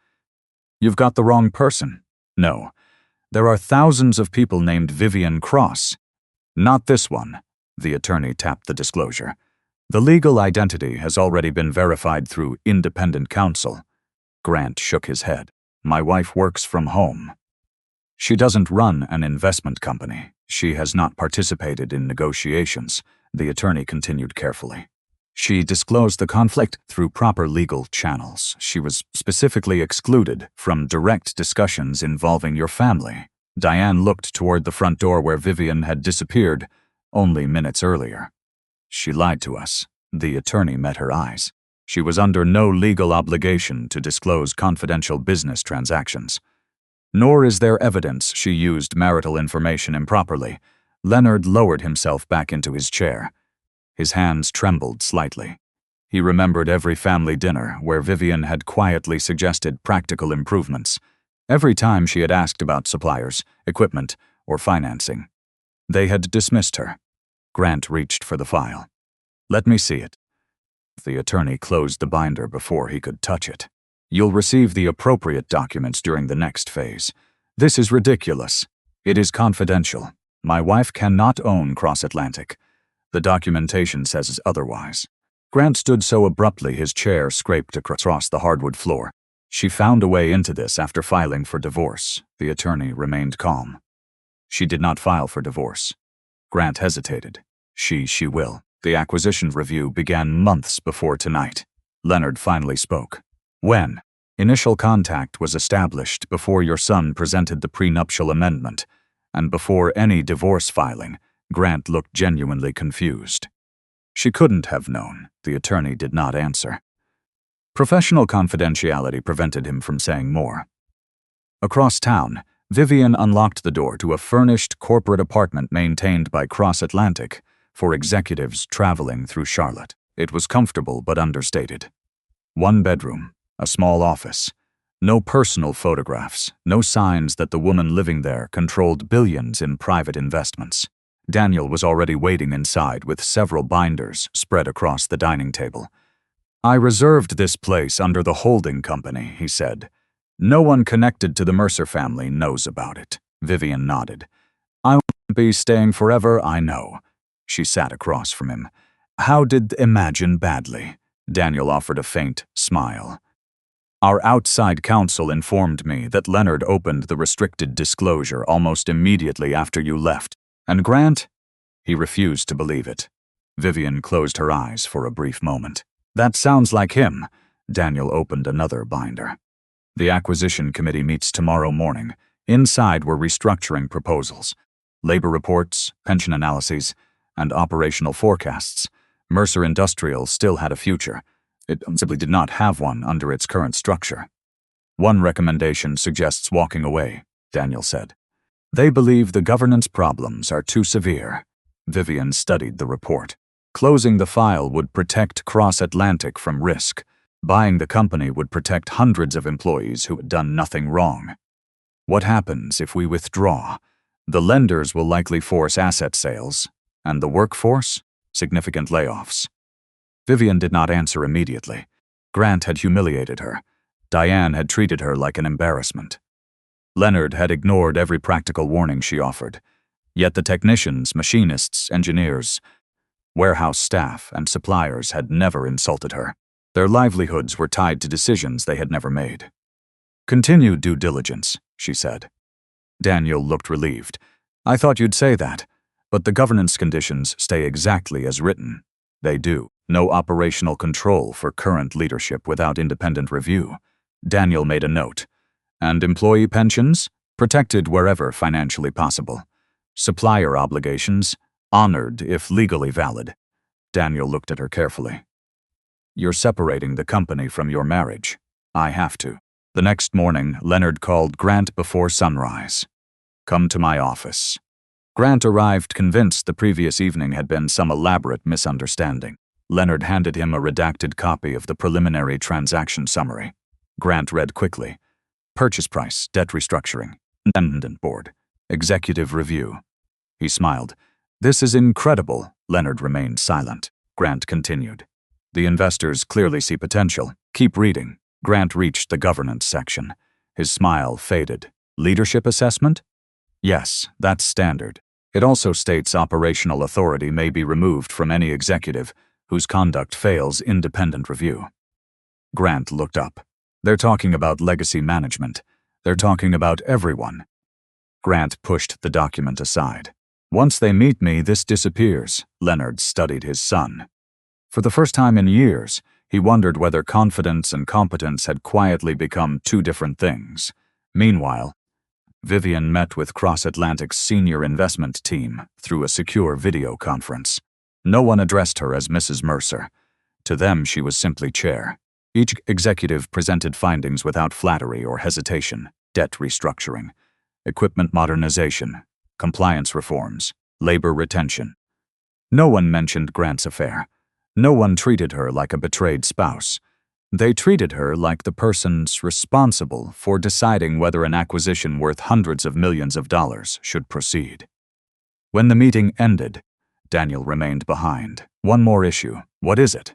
"You've got the wrong person." "No. There are thousands of people named Vivian Cross." "Not this one." The attorney tapped the disclosure. "The legal identity has already been verified through independent counsel." Grant shook his head. "My wife works from home. She doesn't run an investment company. She has not participated in negotiations," the attorney continued carefully. "She disclosed the conflict through proper legal channels. She was specifically excluded from direct discussions involving your family." Diane looked toward the front door where Vivian had disappeared only minutes earlier. "She lied to us." The attorney met her eyes. "She was under no legal obligation to disclose confidential business transactions. Nor is there evidence she used marital information improperly." Leonard lowered himself back into his chair. His hands trembled slightly. He remembered every family dinner where Vivian had quietly suggested practical improvements, every time she had asked about suppliers, equipment, or financing. They had dismissed her. Grant reached for the file. "Let me see it." The attorney closed the binder before he could touch it. "You'll receive the appropriate documents during the next phase." "This is ridiculous." "It is confidential. My wife cannot own Cross Atlantic. The documentation says otherwise." Grant stood so abruptly his chair scraped across the hardwood floor. "She found a way into this after filing for divorce." The attorney remained calm. "She did not file for divorce." Grant hesitated. She will." The acquisition review began months before tonight. Leonard finally spoke. "When?" "Initial contact was established before your son presented the prenuptial amendment, and before any divorce filing." Grant looked genuinely confused. "She couldn't have known." The attorney did not answer. Professional confidentiality prevented him from saying more. Across town, Vivian unlocked the door to a furnished corporate apartment maintained by Cross Atlantic for executives traveling through Charlotte. It was comfortable but understated. 1 bedroom, a small office. No personal photographs, no signs that the woman living there controlled billions in private investments. Daniel was already waiting inside with several binders spread across the dining table. "I reserved this place under the holding company," he said. "No one connected to the Mercer family knows about it." Vivian nodded. "I won't be staying forever, I know." She sat across from him. "How did Imagine badly?" Daniel offered a faint smile. "Our outside counsel informed me that Leonard opened the restricted disclosure almost immediately after you left. And Grant?" He refused to believe it. Vivian closed her eyes for a brief moment. "That sounds like him." Daniel opened another binder. "The acquisition committee meets tomorrow morning. Inside were restructuring proposals, labor reports, pension analyses, and operational forecasts. Mercer Industrial still had a future. It simply did not have one under its current structure. One recommendation suggests walking away," Daniel said. "They believe the governance problems are too severe." Vivian studied the report. "Closing the file would protect Cross Atlantic from risk. Buying the company would protect hundreds of employees who had done nothing wrong. What happens if we withdraw? The lenders will likely force asset sales. And the workforce? Significant layoffs." Vivian did not answer immediately. Grant had humiliated her. Diane had treated her like an embarrassment. Leonard had ignored every practical warning she offered. Yet the technicians, machinists, engineers, warehouse staff, and suppliers had never insulted her. Their livelihoods were tied to decisions they had never made. Continue due diligence, she said. Daniel looked relieved. I thought you'd say that, but the governance conditions stay exactly as written. They do. No operational control for current leadership without independent review. Daniel made a note. And employee pensions? Protected wherever financially possible. Supplier obligations? Honored if legally valid. Daniel looked at her carefully. You're separating the company from your marriage. I have to. The next morning, Leonard called Grant before sunrise. Come to my office. Grant arrived convinced the previous evening had been some elaborate misunderstanding. Leonard handed him a redacted copy of the preliminary transaction summary. Grant read quickly. Purchase price, debt restructuring, independent board, executive review. He smiled. This is incredible. Leonard remained silent. Grant continued. The investors clearly see potential. Keep reading. Grant reached the governance section. His smile faded. Leadership assessment? Yes, that's standard. It also states operational authority may be removed from any executive whose conduct fails independent review. Grant looked up. They're talking about legacy management. They're talking about everyone. Grant pushed the document aside. Once they meet me, this disappears. Leonard studied his son. For the first time in years, he wondered whether confidence and competence had quietly become two different things. Meanwhile, Vivian met with Cross-Atlantic's senior investment team through a secure video conference. No one addressed her as Mrs. Mercer. To them, she was simply chair. Each executive presented findings without flattery or hesitation: debt restructuring, equipment modernization, compliance reforms, labor retention. No one mentioned Grant's affair. No one treated her like a betrayed spouse. They treated her like the persons responsible for deciding whether an acquisition worth hundreds of millions of dollars should proceed. When the meeting ended, Daniel remained behind. One more issue. What is it?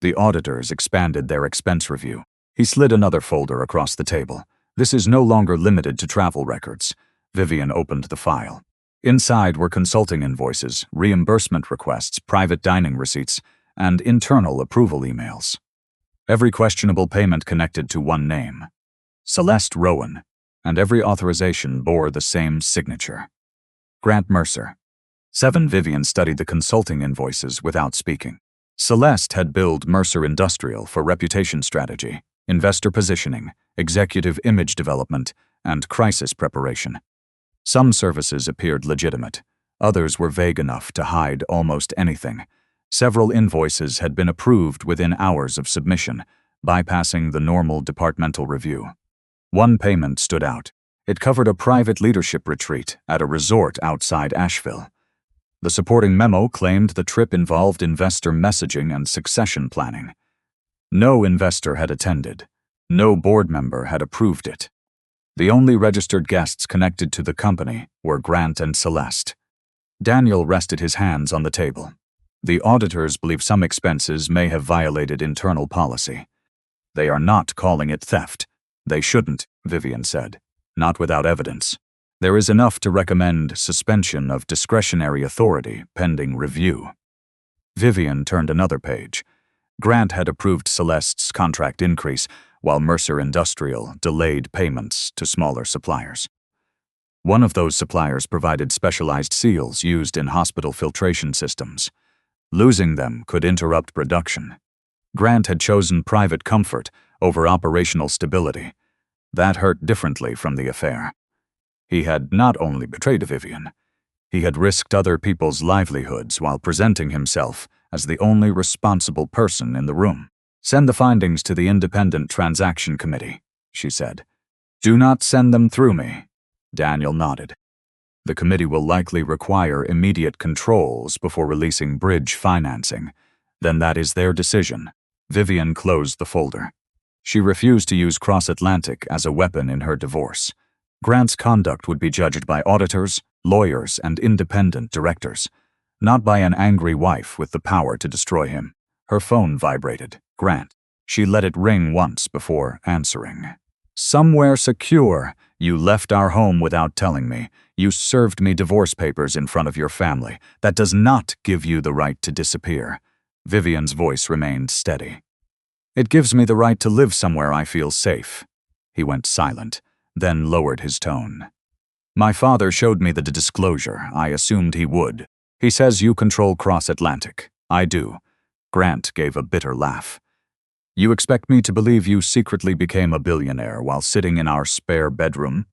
The auditors expanded their expense review. He slid another folder across the table. This is no longer limited to travel records. Vivian opened the file. Inside were consulting invoices, reimbursement requests, private dining receipts, and internal approval emails. Every questionable payment connected to one name, Celeste Rowan, and every authorization bore the same signature. Grant Mercer. 7. Vivian studied the consulting invoices without speaking. Celeste had billed Mercer Industrial for reputation strategy, investor positioning, executive image development, and crisis preparation. Some services appeared legitimate. Others were vague enough to hide almost anything. Several invoices had been approved within hours of submission, bypassing the normal departmental review. One payment stood out. It covered a private leadership retreat at a resort outside Asheville. The supporting memo claimed the trip involved investor messaging and succession planning. No investor had attended. No board member had approved it. The only registered guests connected to the company were Grant and Celeste. Daniel rested his hands on the table. The auditors believe some expenses may have violated internal policy. They are not calling it theft. They shouldn't, Vivian said. Not without evidence. There is enough to recommend suspension of discretionary authority pending review. Vivian turned another page. Grant had approved Celeste's contract increase, while Mercer Industrial delayed payments to smaller suppliers. One of those suppliers provided specialized seals used in hospital filtration systems. Losing them could interrupt production. Grant had chosen private comfort over operational stability. That hurt differently from the affair. He had not only betrayed Vivian, he had risked other people's livelihoods while presenting himself as the only responsible person in the room. Send the findings to the Independent Transaction Committee, she said. Do not send them through me. Daniel nodded. The committee will likely require immediate controls before releasing bridge financing. Then that is their decision. Vivian closed the folder. She refused to use Cross-Atlantic as a weapon in her divorce. Grant's conduct would be judged by auditors, lawyers, and independent directors, not by an angry wife with the power to destroy him. Her phone vibrated. Grant. She let it ring once before answering. Somewhere secure. You left our home without telling me. You served me divorce papers in front of your family. That does not give you the right to disappear. Vivian's voice remained steady. It gives me the right to live somewhere I feel safe. He went silent, then lowered his tone. My father showed me the disclosure. I assumed he would. He says you control Cross Atlantic. I do. Grant gave a bitter laugh. You expect me to believe you secretly became a billionaire while sitting in our spare bedroom?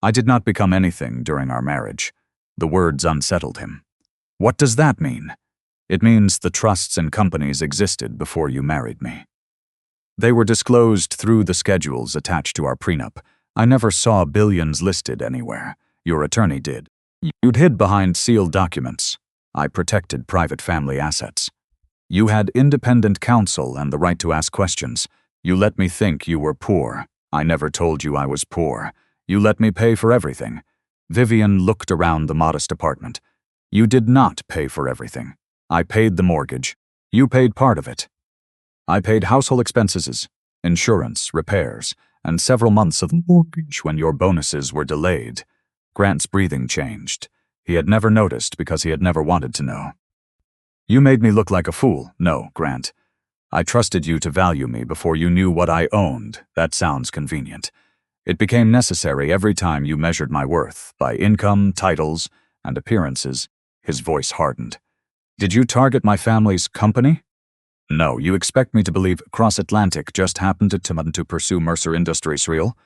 I did not become anything during our marriage. The words unsettled him. What does that mean? It means the trusts and companies existed before you married me. They were disclosed through the schedules attached to our prenup. I never saw billions listed anywhere. Your attorney did. You'd hid behind sealed documents. I protected private family assets. You had independent counsel and the right to ask questions. You let me think you were poor. I never told you I was poor. You let me pay for everything. Vivian looked around the modest apartment. You did not pay for everything. I paid the mortgage. You paid part of it. I paid household expenses, insurance, repairs, and several months of the mortgage when your bonuses were delayed. Grant's breathing changed. He had never noticed because he had never wanted to know. You made me look like a fool. No, Grant. I trusted you to value me before you knew what I owned. That sounds convenient. It became necessary every time you measured my worth by income, titles, and appearances. His voice hardened. Did you target my family's company? No, you expect me to believe Cross Atlantic just happened to pursue Mercer Industries real?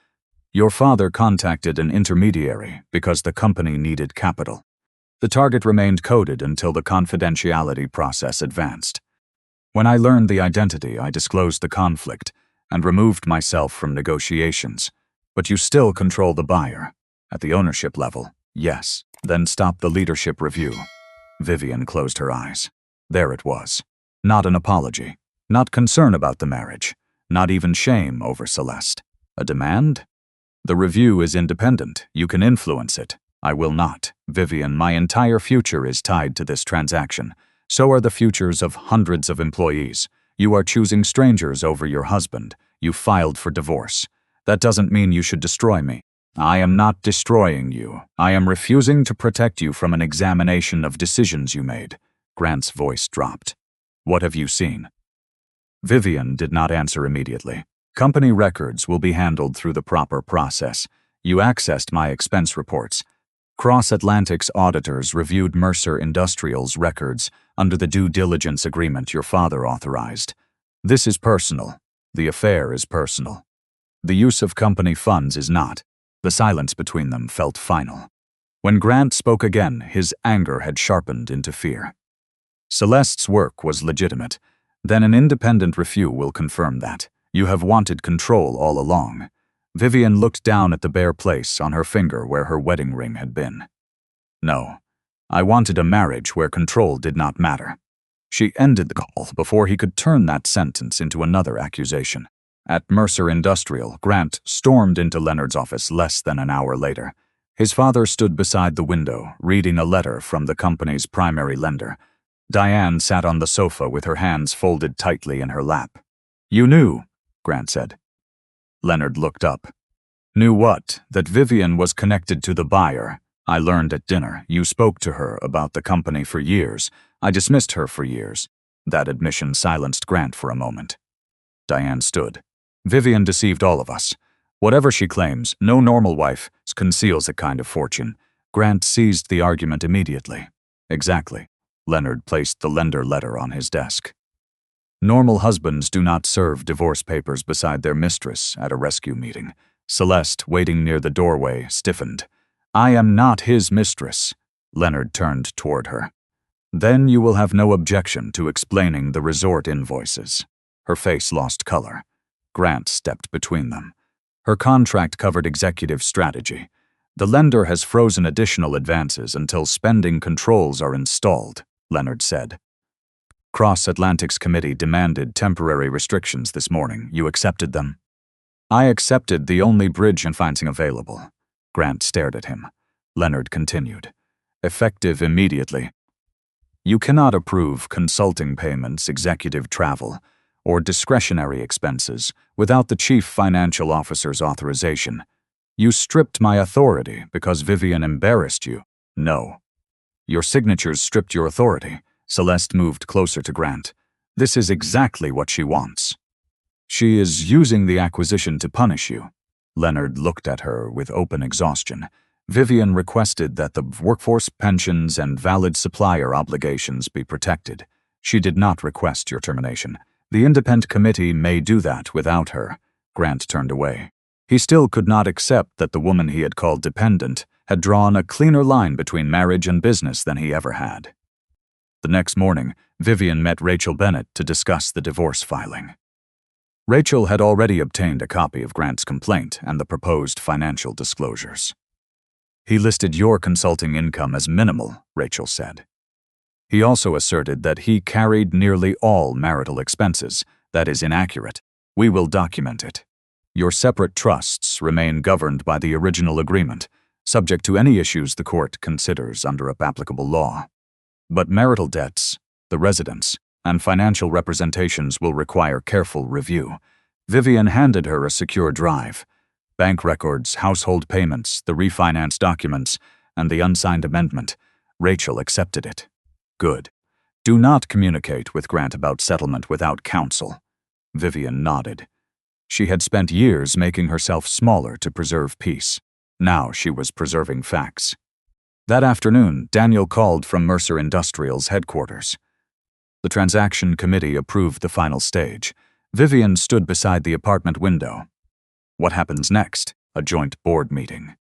Your father contacted an intermediary because the company needed capital. The target remained coded until the confidentiality process advanced. When I learned the identity, I disclosed the conflict and removed myself from negotiations. But you still control the buyer. At the ownership level, yes. Then stop the leadership review. Vivian closed her eyes. There it was. Not an apology. Not concern about the marriage. Not even shame over Celeste. A demand? The review is independent. You can influence it. I will not. Vivian, my entire future is tied to this transaction. So are the futures of hundreds of employees. You are choosing strangers over your husband. You filed for divorce. That doesn't mean you should destroy me. I am not destroying you. I am refusing to protect you from an examination of decisions you made. Grant's voice dropped. What have you seen? Vivian did not answer immediately. Company records will be handled through the proper process. You accessed my expense reports. Cross Atlantic's auditors reviewed Mercer Industrial's records under the due diligence agreement your father authorized. This is personal. The affair is personal. The use of company funds is not. The silence between them felt final. When Grant spoke again, his anger had sharpened into fear. Celeste's work was legitimate. Then an independent review will confirm that. You have wanted control all along. Vivian looked down at the bare place on her finger where her wedding ring had been. No, I wanted a marriage where control did not matter. She ended the call before he could turn that sentence into another accusation. At Mercer Industrial, Grant stormed into Leonard's office less than an hour later. His father stood beside the window, reading a letter from the company's primary lender. Diane sat on the sofa with her hands folded tightly in her lap. You knew, Grant said. Leonard looked up. Knew what? That Vivian was connected to the buyer. I learned at dinner. You spoke to her about the company for years. I dismissed her for years. That admission silenced Grant for a moment. Diane stood. Vivian deceived all of us. Whatever she claims, no normal wife conceals that kind of fortune. Grant seized the argument immediately. Exactly. Leonard placed the lender letter on his desk. Normal husbands do not serve divorce papers beside their mistress at a rescue meeting. Celeste, waiting near the doorway, stiffened. I am not his mistress. Leonard turned toward her. Then you will have no objection to explaining the resort invoices. Her face lost color. Grant stepped between them. Her contract covered executive strategy. The lender has frozen additional advances until spending controls are installed, Leonard said. Cross Atlantic's committee demanded temporary restrictions this morning. You accepted them? I accepted the only bridge and financing available. Grant stared at him. Leonard continued. Effective immediately. You cannot approve consulting payments, executive travel, or discretionary expenses without the chief financial officer's authorization. You stripped my authority because Vivian embarrassed you. No. Your signatures stripped your authority. Celeste moved closer to Grant. This is exactly what she wants. She is using the acquisition to punish you. Leonard looked at her with open exhaustion. Vivian requested that the workforce pensions and valid supplier obligations be protected. She did not request your termination. The independent committee may do that without her. Grant turned away. He still could not accept that the woman he had called dependent had drawn a cleaner line between marriage and business than he ever had. The next morning, Vivian met Rachel Bennett to discuss the divorce filing. Rachel had already obtained a copy of Grant's complaint and the proposed financial disclosures. He listed your consulting income as minimal, Rachel said. He also asserted that he carried nearly all marital expenses. That is inaccurate. We will document it. Your separate trusts remain governed by the original agreement, subject to any issues the court considers under applicable law. But marital debts, the residence, and financial representations will require careful review. Vivian handed her a secure drive. Bank records, household payments, the refinance documents, and the unsigned amendment. Rachel accepted it. Good. Do not communicate with Grant about settlement without counsel. Vivian nodded. She had spent years making herself smaller to preserve peace. Now she was preserving facts. That afternoon, Daniel called from Mercer Industrial's headquarters. The transaction committee approved the final stage. Vivian stood beside the apartment window. What happens next? A joint board meeting.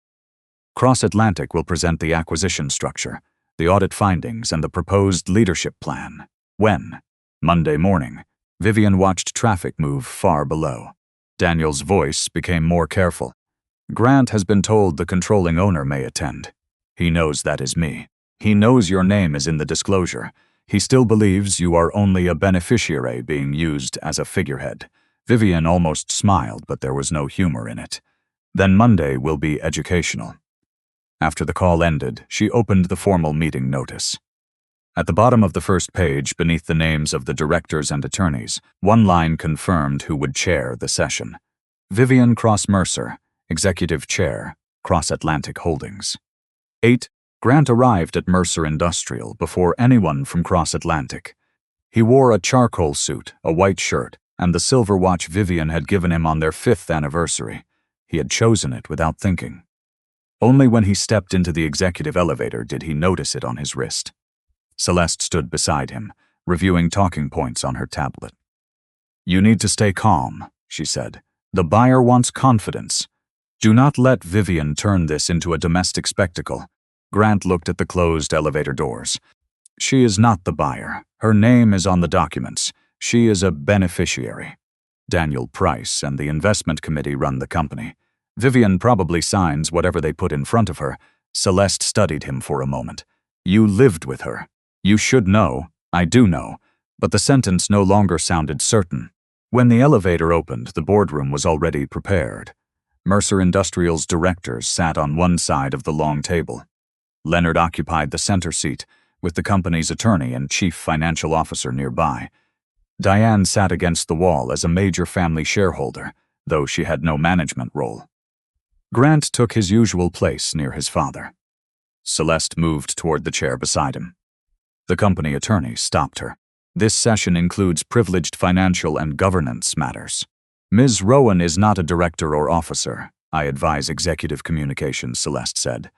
Cross Atlantic will present the acquisition structure, the audit findings, and the proposed leadership plan. When? Monday morning. Vivian watched traffic move far below. Daniel's voice became more careful. Grant has been told the controlling owner may attend. He knows that is me. He knows your name is in the disclosure. He still believes you are only a beneficiary being used as a figurehead. Vivian almost smiled, but there was no humor in it. Then Monday will be educational. After the call ended, she opened the formal meeting notice. At the bottom of the first page, beneath the names of the directors and attorneys, one line confirmed who would chair the session. Vivian Cross Mercer, Executive Chair, Cross Atlantic Holdings. 8. Grant arrived at Mercer Industrial before anyone from Cross Atlantic. He wore a charcoal suit, a white shirt, and the silver watch Vivian had given him on their 5th anniversary. He had chosen it without thinking. Only when he stepped into the executive elevator did he notice it on his wrist. Celeste stood beside him, reviewing talking points on her tablet. "You need to stay calm," she said. "The buyer wants confidence. Do not let Vivian turn this into a domestic spectacle." Grant looked at the closed elevator doors. "She is not the buyer. Her name is on the documents. She is a beneficiary. Daniel Price and the investment committee run the company. Vivian probably signs whatever they put in front of her." Celeste studied him for a moment. "You lived with her. You should know. I do know." But the sentence no longer sounded certain. When the elevator opened, the boardroom was already prepared. Mercer Industrial's directors sat on one side of the long table. Leonard occupied the center seat, with the company's attorney and chief financial officer nearby. Diane sat against the wall as a major family shareholder, though she had no management role. Grant took his usual place near his father. Celeste moved toward the chair beside him. The company attorney stopped her. "This session includes privileged financial and governance matters. Ms. Rowan is not a director or officer. I advise executive communications," Celeste said.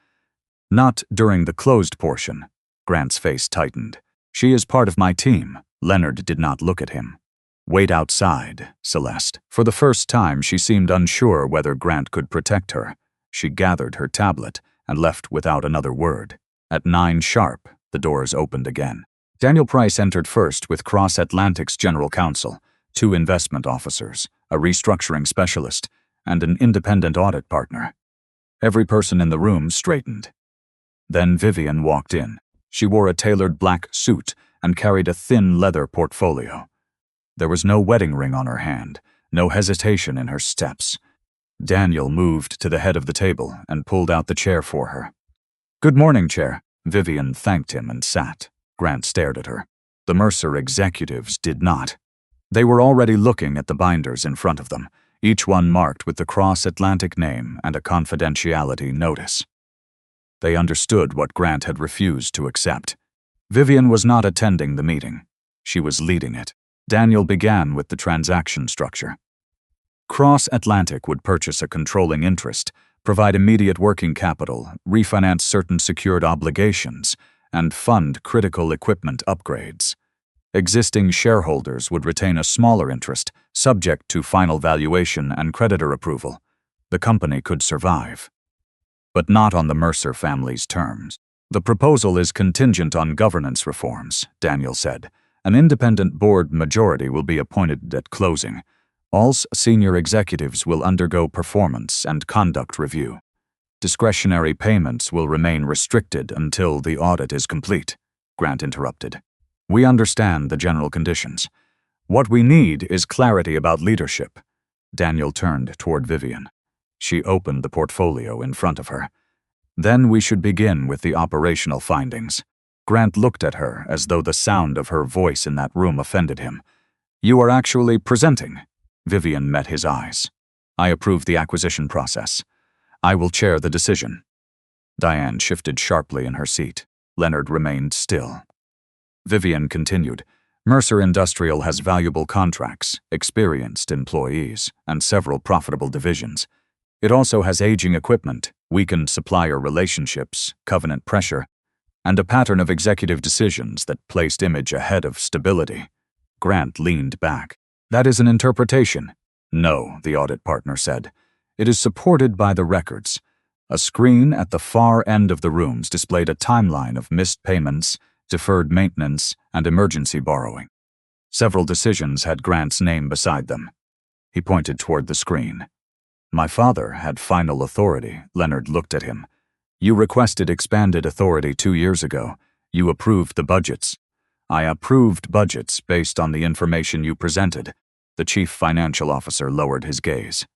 "Not during the closed portion." Grant's face tightened. "She is part of my team." Leonard did not look at him. "Wait outside, Celeste." For the first time, she seemed unsure whether Grant could protect her. She gathered her tablet and left without another word. At 9 sharp, the doors opened again. Daniel Price entered first with Cross Atlantic's general counsel, 2 investment officers, a restructuring specialist, and an independent audit partner. Every person in the room straightened. Then Vivian walked in. She wore a tailored black suit and carried a thin leather portfolio. There was no wedding ring on her hand, no hesitation in her steps. Daniel moved to the head of the table and pulled out the chair for her. "Good morning, Chair." Vivian thanked him and sat. Grant stared at her. The Mercer executives did not. They were already looking at the binders in front of them, each one marked with the Cross Atlantic name and a confidentiality notice. They understood what Grant had refused to accept. Vivian was not attending the meeting. She was leading it. Daniel began with the transaction structure. Cross Atlantic would purchase a controlling interest, provide immediate working capital, refinance certain secured obligations, and fund critical equipment upgrades. Existing shareholders would retain a smaller interest, subject to final valuation and creditor approval. The company could survive, but not on the Mercer family's terms. The proposal is contingent on governance reforms, Daniel said. An independent board majority will be appointed at closing. All senior executives will undergo performance and conduct review. Discretionary payments will remain restricted until the audit is complete, Grant interrupted. We understand the general conditions. What we need is clarity about leadership. Daniel turned toward Vivian. She opened the portfolio in front of her. Then we should begin with the operational findings. Grant looked at her as though the sound of her voice in that room offended him. You are actually presenting. Vivian met his eyes. I approve the acquisition process. I will chair the decision. Diane shifted sharply in her seat. Leonard remained still. Vivian continued. Mercer Industrial has valuable contracts, experienced employees, and several profitable divisions. It also has aging equipment, weakened supplier relationships, covenant pressure, and a pattern of executive decisions that placed image ahead of stability. Grant leaned back. That is an interpretation. No, the audit partner said. It is supported by the records. A screen at the far end of the rooms displayed a timeline of missed payments, deferred maintenance, and emergency borrowing. Several decisions had Grant's name beside them. He pointed toward the screen. My father had final authority. Leonard looked at him. You requested expanded authority 2 years ago. You approved the budgets. I approved budgets based on the information you presented. The chief financial officer lowered his gaze.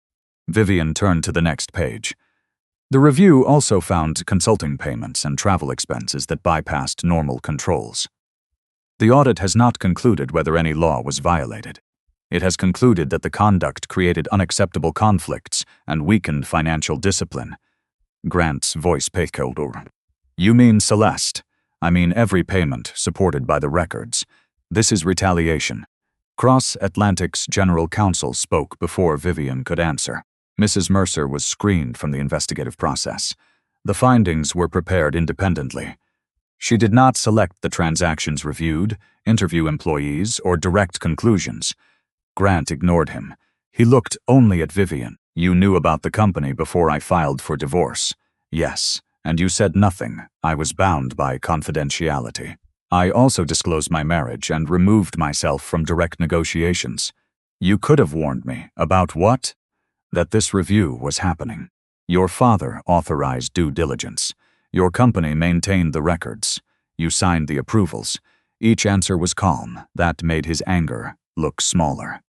Vivian turned to the next page. The review also found consulting payments and travel expenses that bypassed normal controls. The audit has not concluded whether any law was violated. It has concluded that the conduct created unacceptable conflicts and weakened financial discipline. Grant's voice echoed. You mean Celeste? I mean every payment supported by the records. This is retaliation. Cross Atlantic's general counsel spoke before Vivian could answer. Mrs. Mercer was screened from the investigative process. The findings were prepared independently. She did not select the transactions reviewed, interview employees, or direct conclusions. Grant ignored him. He looked only at Vivian. You knew about the company before I filed for divorce. Yes, and you said nothing. I was bound by confidentiality. I also disclosed my marriage and removed myself from direct negotiations. You could have warned me. About what? That this review was happening. Your father authorized due diligence. Your company maintained the records. You signed the approvals. Each answer was calm. That made his anger look smaller.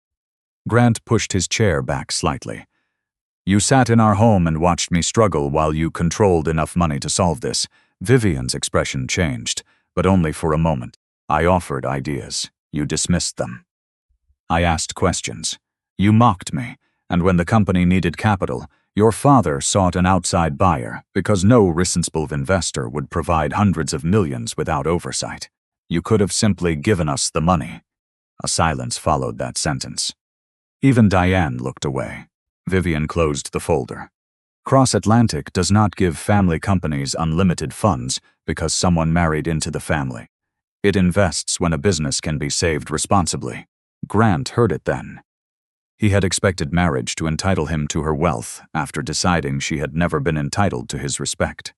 Grant pushed his chair back slightly. You sat in our home and watched me struggle while you controlled enough money to solve this. Vivian's expression changed, but only for a moment. I offered ideas. You dismissed them. I asked questions. You mocked me, and when the company needed capital, your father sought an outside buyer because no responsible investor would provide hundreds of millions without oversight. You could have simply given us the money. A silence followed that sentence. Even Diane looked away. Vivian closed the folder. Cross Atlantic does not give family companies unlimited funds because someone married into the family. It invests when a business can be saved responsibly. Grant heard it then. He had expected marriage to entitle him to her wealth after deciding she had never been entitled to his respect.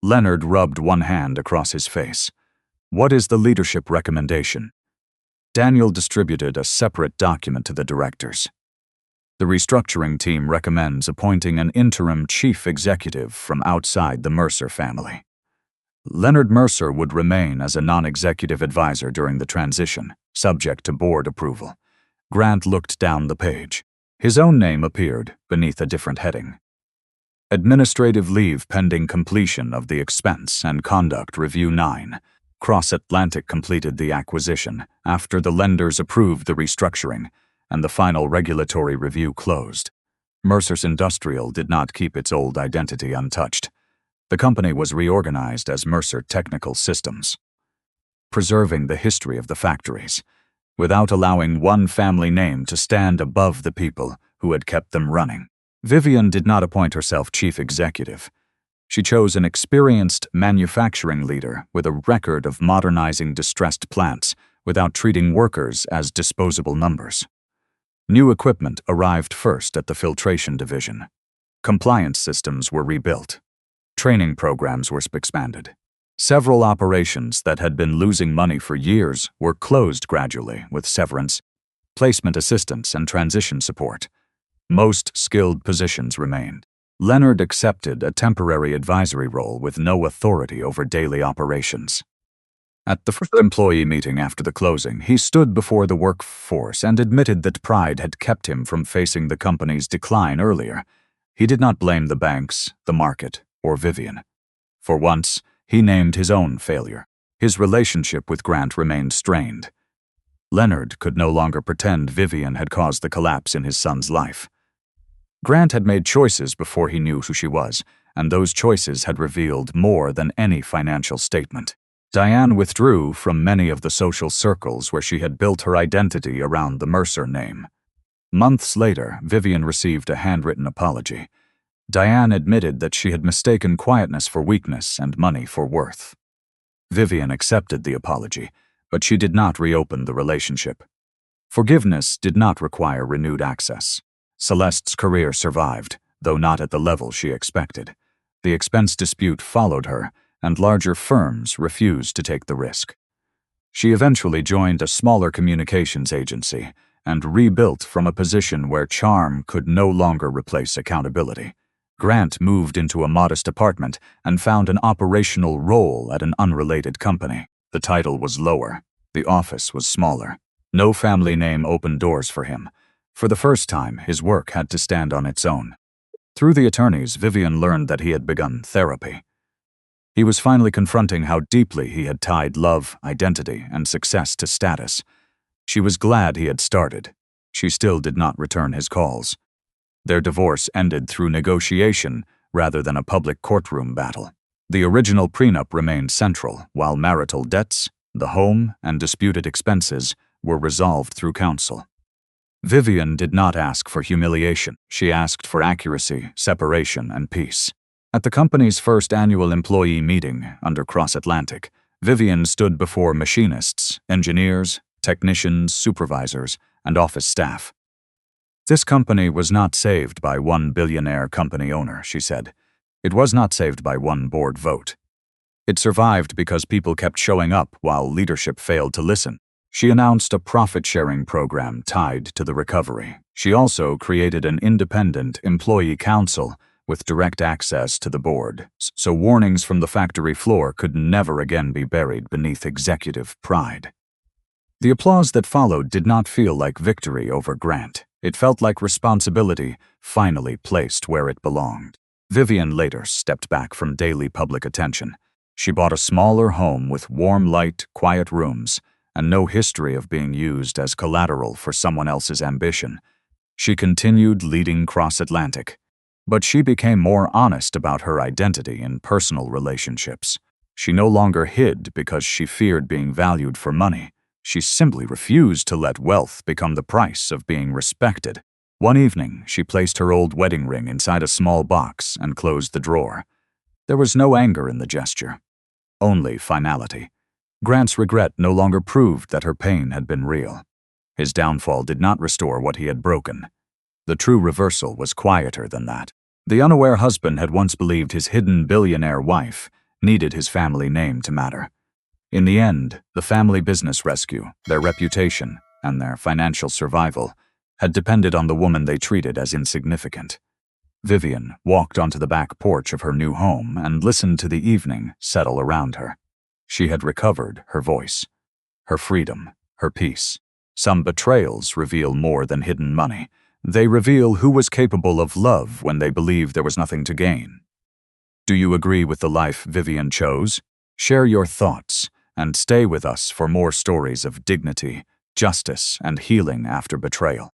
Leonard rubbed one hand across his face. What is the leadership recommendation? Daniel distributed a separate document to the directors. The restructuring team recommends appointing an interim chief executive from outside the Mercer family. Leonard Mercer would remain as a non-executive advisor during the transition, subject to board approval. Grant looked down the page. His own name appeared beneath a different heading. Administrative leave pending completion of the Expense and Conduct Review 9. Cross Atlantic completed the acquisition after the lenders approved the restructuring, and the final regulatory review closed. Mercer's Industrial did not keep its old identity untouched. The company was reorganized as Mercer Technical Systems, preserving the history of the factories, without allowing one family name to stand above the people who had kept them running. Vivian did not appoint herself chief executive. She chose an experienced manufacturing leader with a record of modernizing distressed plants without treating workers as disposable numbers. New equipment arrived first at the filtration division. Compliance systems were rebuilt. Training programs were expanded. Several operations that had been losing money for years were closed gradually with severance, placement assistance, and transition support. Most skilled positions remained. Leonard accepted a temporary advisory role with no authority over daily operations. At the first employee meeting after the closing, he stood before the workforce and admitted that pride had kept him from facing the company's decline earlier. He did not blame the banks, the market, or Vivian. For once, he named his own failure. His relationship with Grant remained strained. Leonard could no longer pretend Vivian had caused the collapse in his son's life. Grant had made choices before he knew who she was, and those choices had revealed more than any financial statement. Diane withdrew from many of the social circles where she had built her identity around the Mercer name. Months later, Vivian received a handwritten apology. Diane admitted that she had mistaken quietness for weakness and money for worth. Vivian accepted the apology, but she did not reopen the relationship. Forgiveness did not require renewed access. Celeste's career survived, though not at the level she expected. The expense dispute followed her, and larger firms refused to take the risk. She eventually joined a smaller communications agency and rebuilt from a position where charm could no longer replace accountability. Grant moved into a modest apartment and found an operational role at an unrelated company. The title was lower. The office was smaller. No family name opened doors for him. For the first time, his work had to stand on its own. Through the attorneys, Vivian learned that he had begun therapy. He was finally confronting how deeply he had tied love, identity, and success to status. She was glad he had started. She still did not return his calls. Their divorce ended through negotiation rather than a public courtroom battle. The original prenup remained central, while marital debts, the home, and disputed expenses were resolved through counsel. Vivian did not ask for humiliation. She asked for accuracy, separation, and peace. At the company's first annual employee meeting under Cross Atlantic, Vivian stood before machinists, engineers, technicians, supervisors, and office staff. This company was not saved by one billionaire company owner, she said. It was not saved by one board vote. It survived because people kept showing up while leadership failed to listen. She announced a profit-sharing program tied to the recovery. She also created an independent employee council with direct access to the board, so warnings from the factory floor could never again be buried beneath executive pride. The applause that followed did not feel like victory over Grant. It felt like responsibility finally placed where it belonged. Vivian later stepped back from daily public attention. She bought a smaller home with warm light, quiet rooms, and no history of being used as collateral for someone else's ambition. She continued leading Cross Atlantic, but she became more honest about her identity in personal relationships. She no longer hid because she feared being valued for money. She simply refused to let wealth become the price of being respected. One evening, she placed her old wedding ring inside a small box and closed the drawer. There was no anger in the gesture, only finality. Grant's regret no longer proved that her pain had been real. His downfall did not restore what he had broken. The true reversal was quieter than that. The unaware husband had once believed his hidden billionaire wife needed his family name to matter. In the end, the family business rescue, their reputation, and their financial survival had depended on the woman they treated as insignificant. Vivian walked onto the back porch of her new home and listened to the evening settle around her. She had recovered her voice, her freedom, her peace. Some betrayals reveal more than hidden money. They reveal who was capable of love when they believed there was nothing to gain. Do you agree with the life Vivian chose? Share your thoughts and stay with us for more stories of dignity, justice, and healing after betrayal.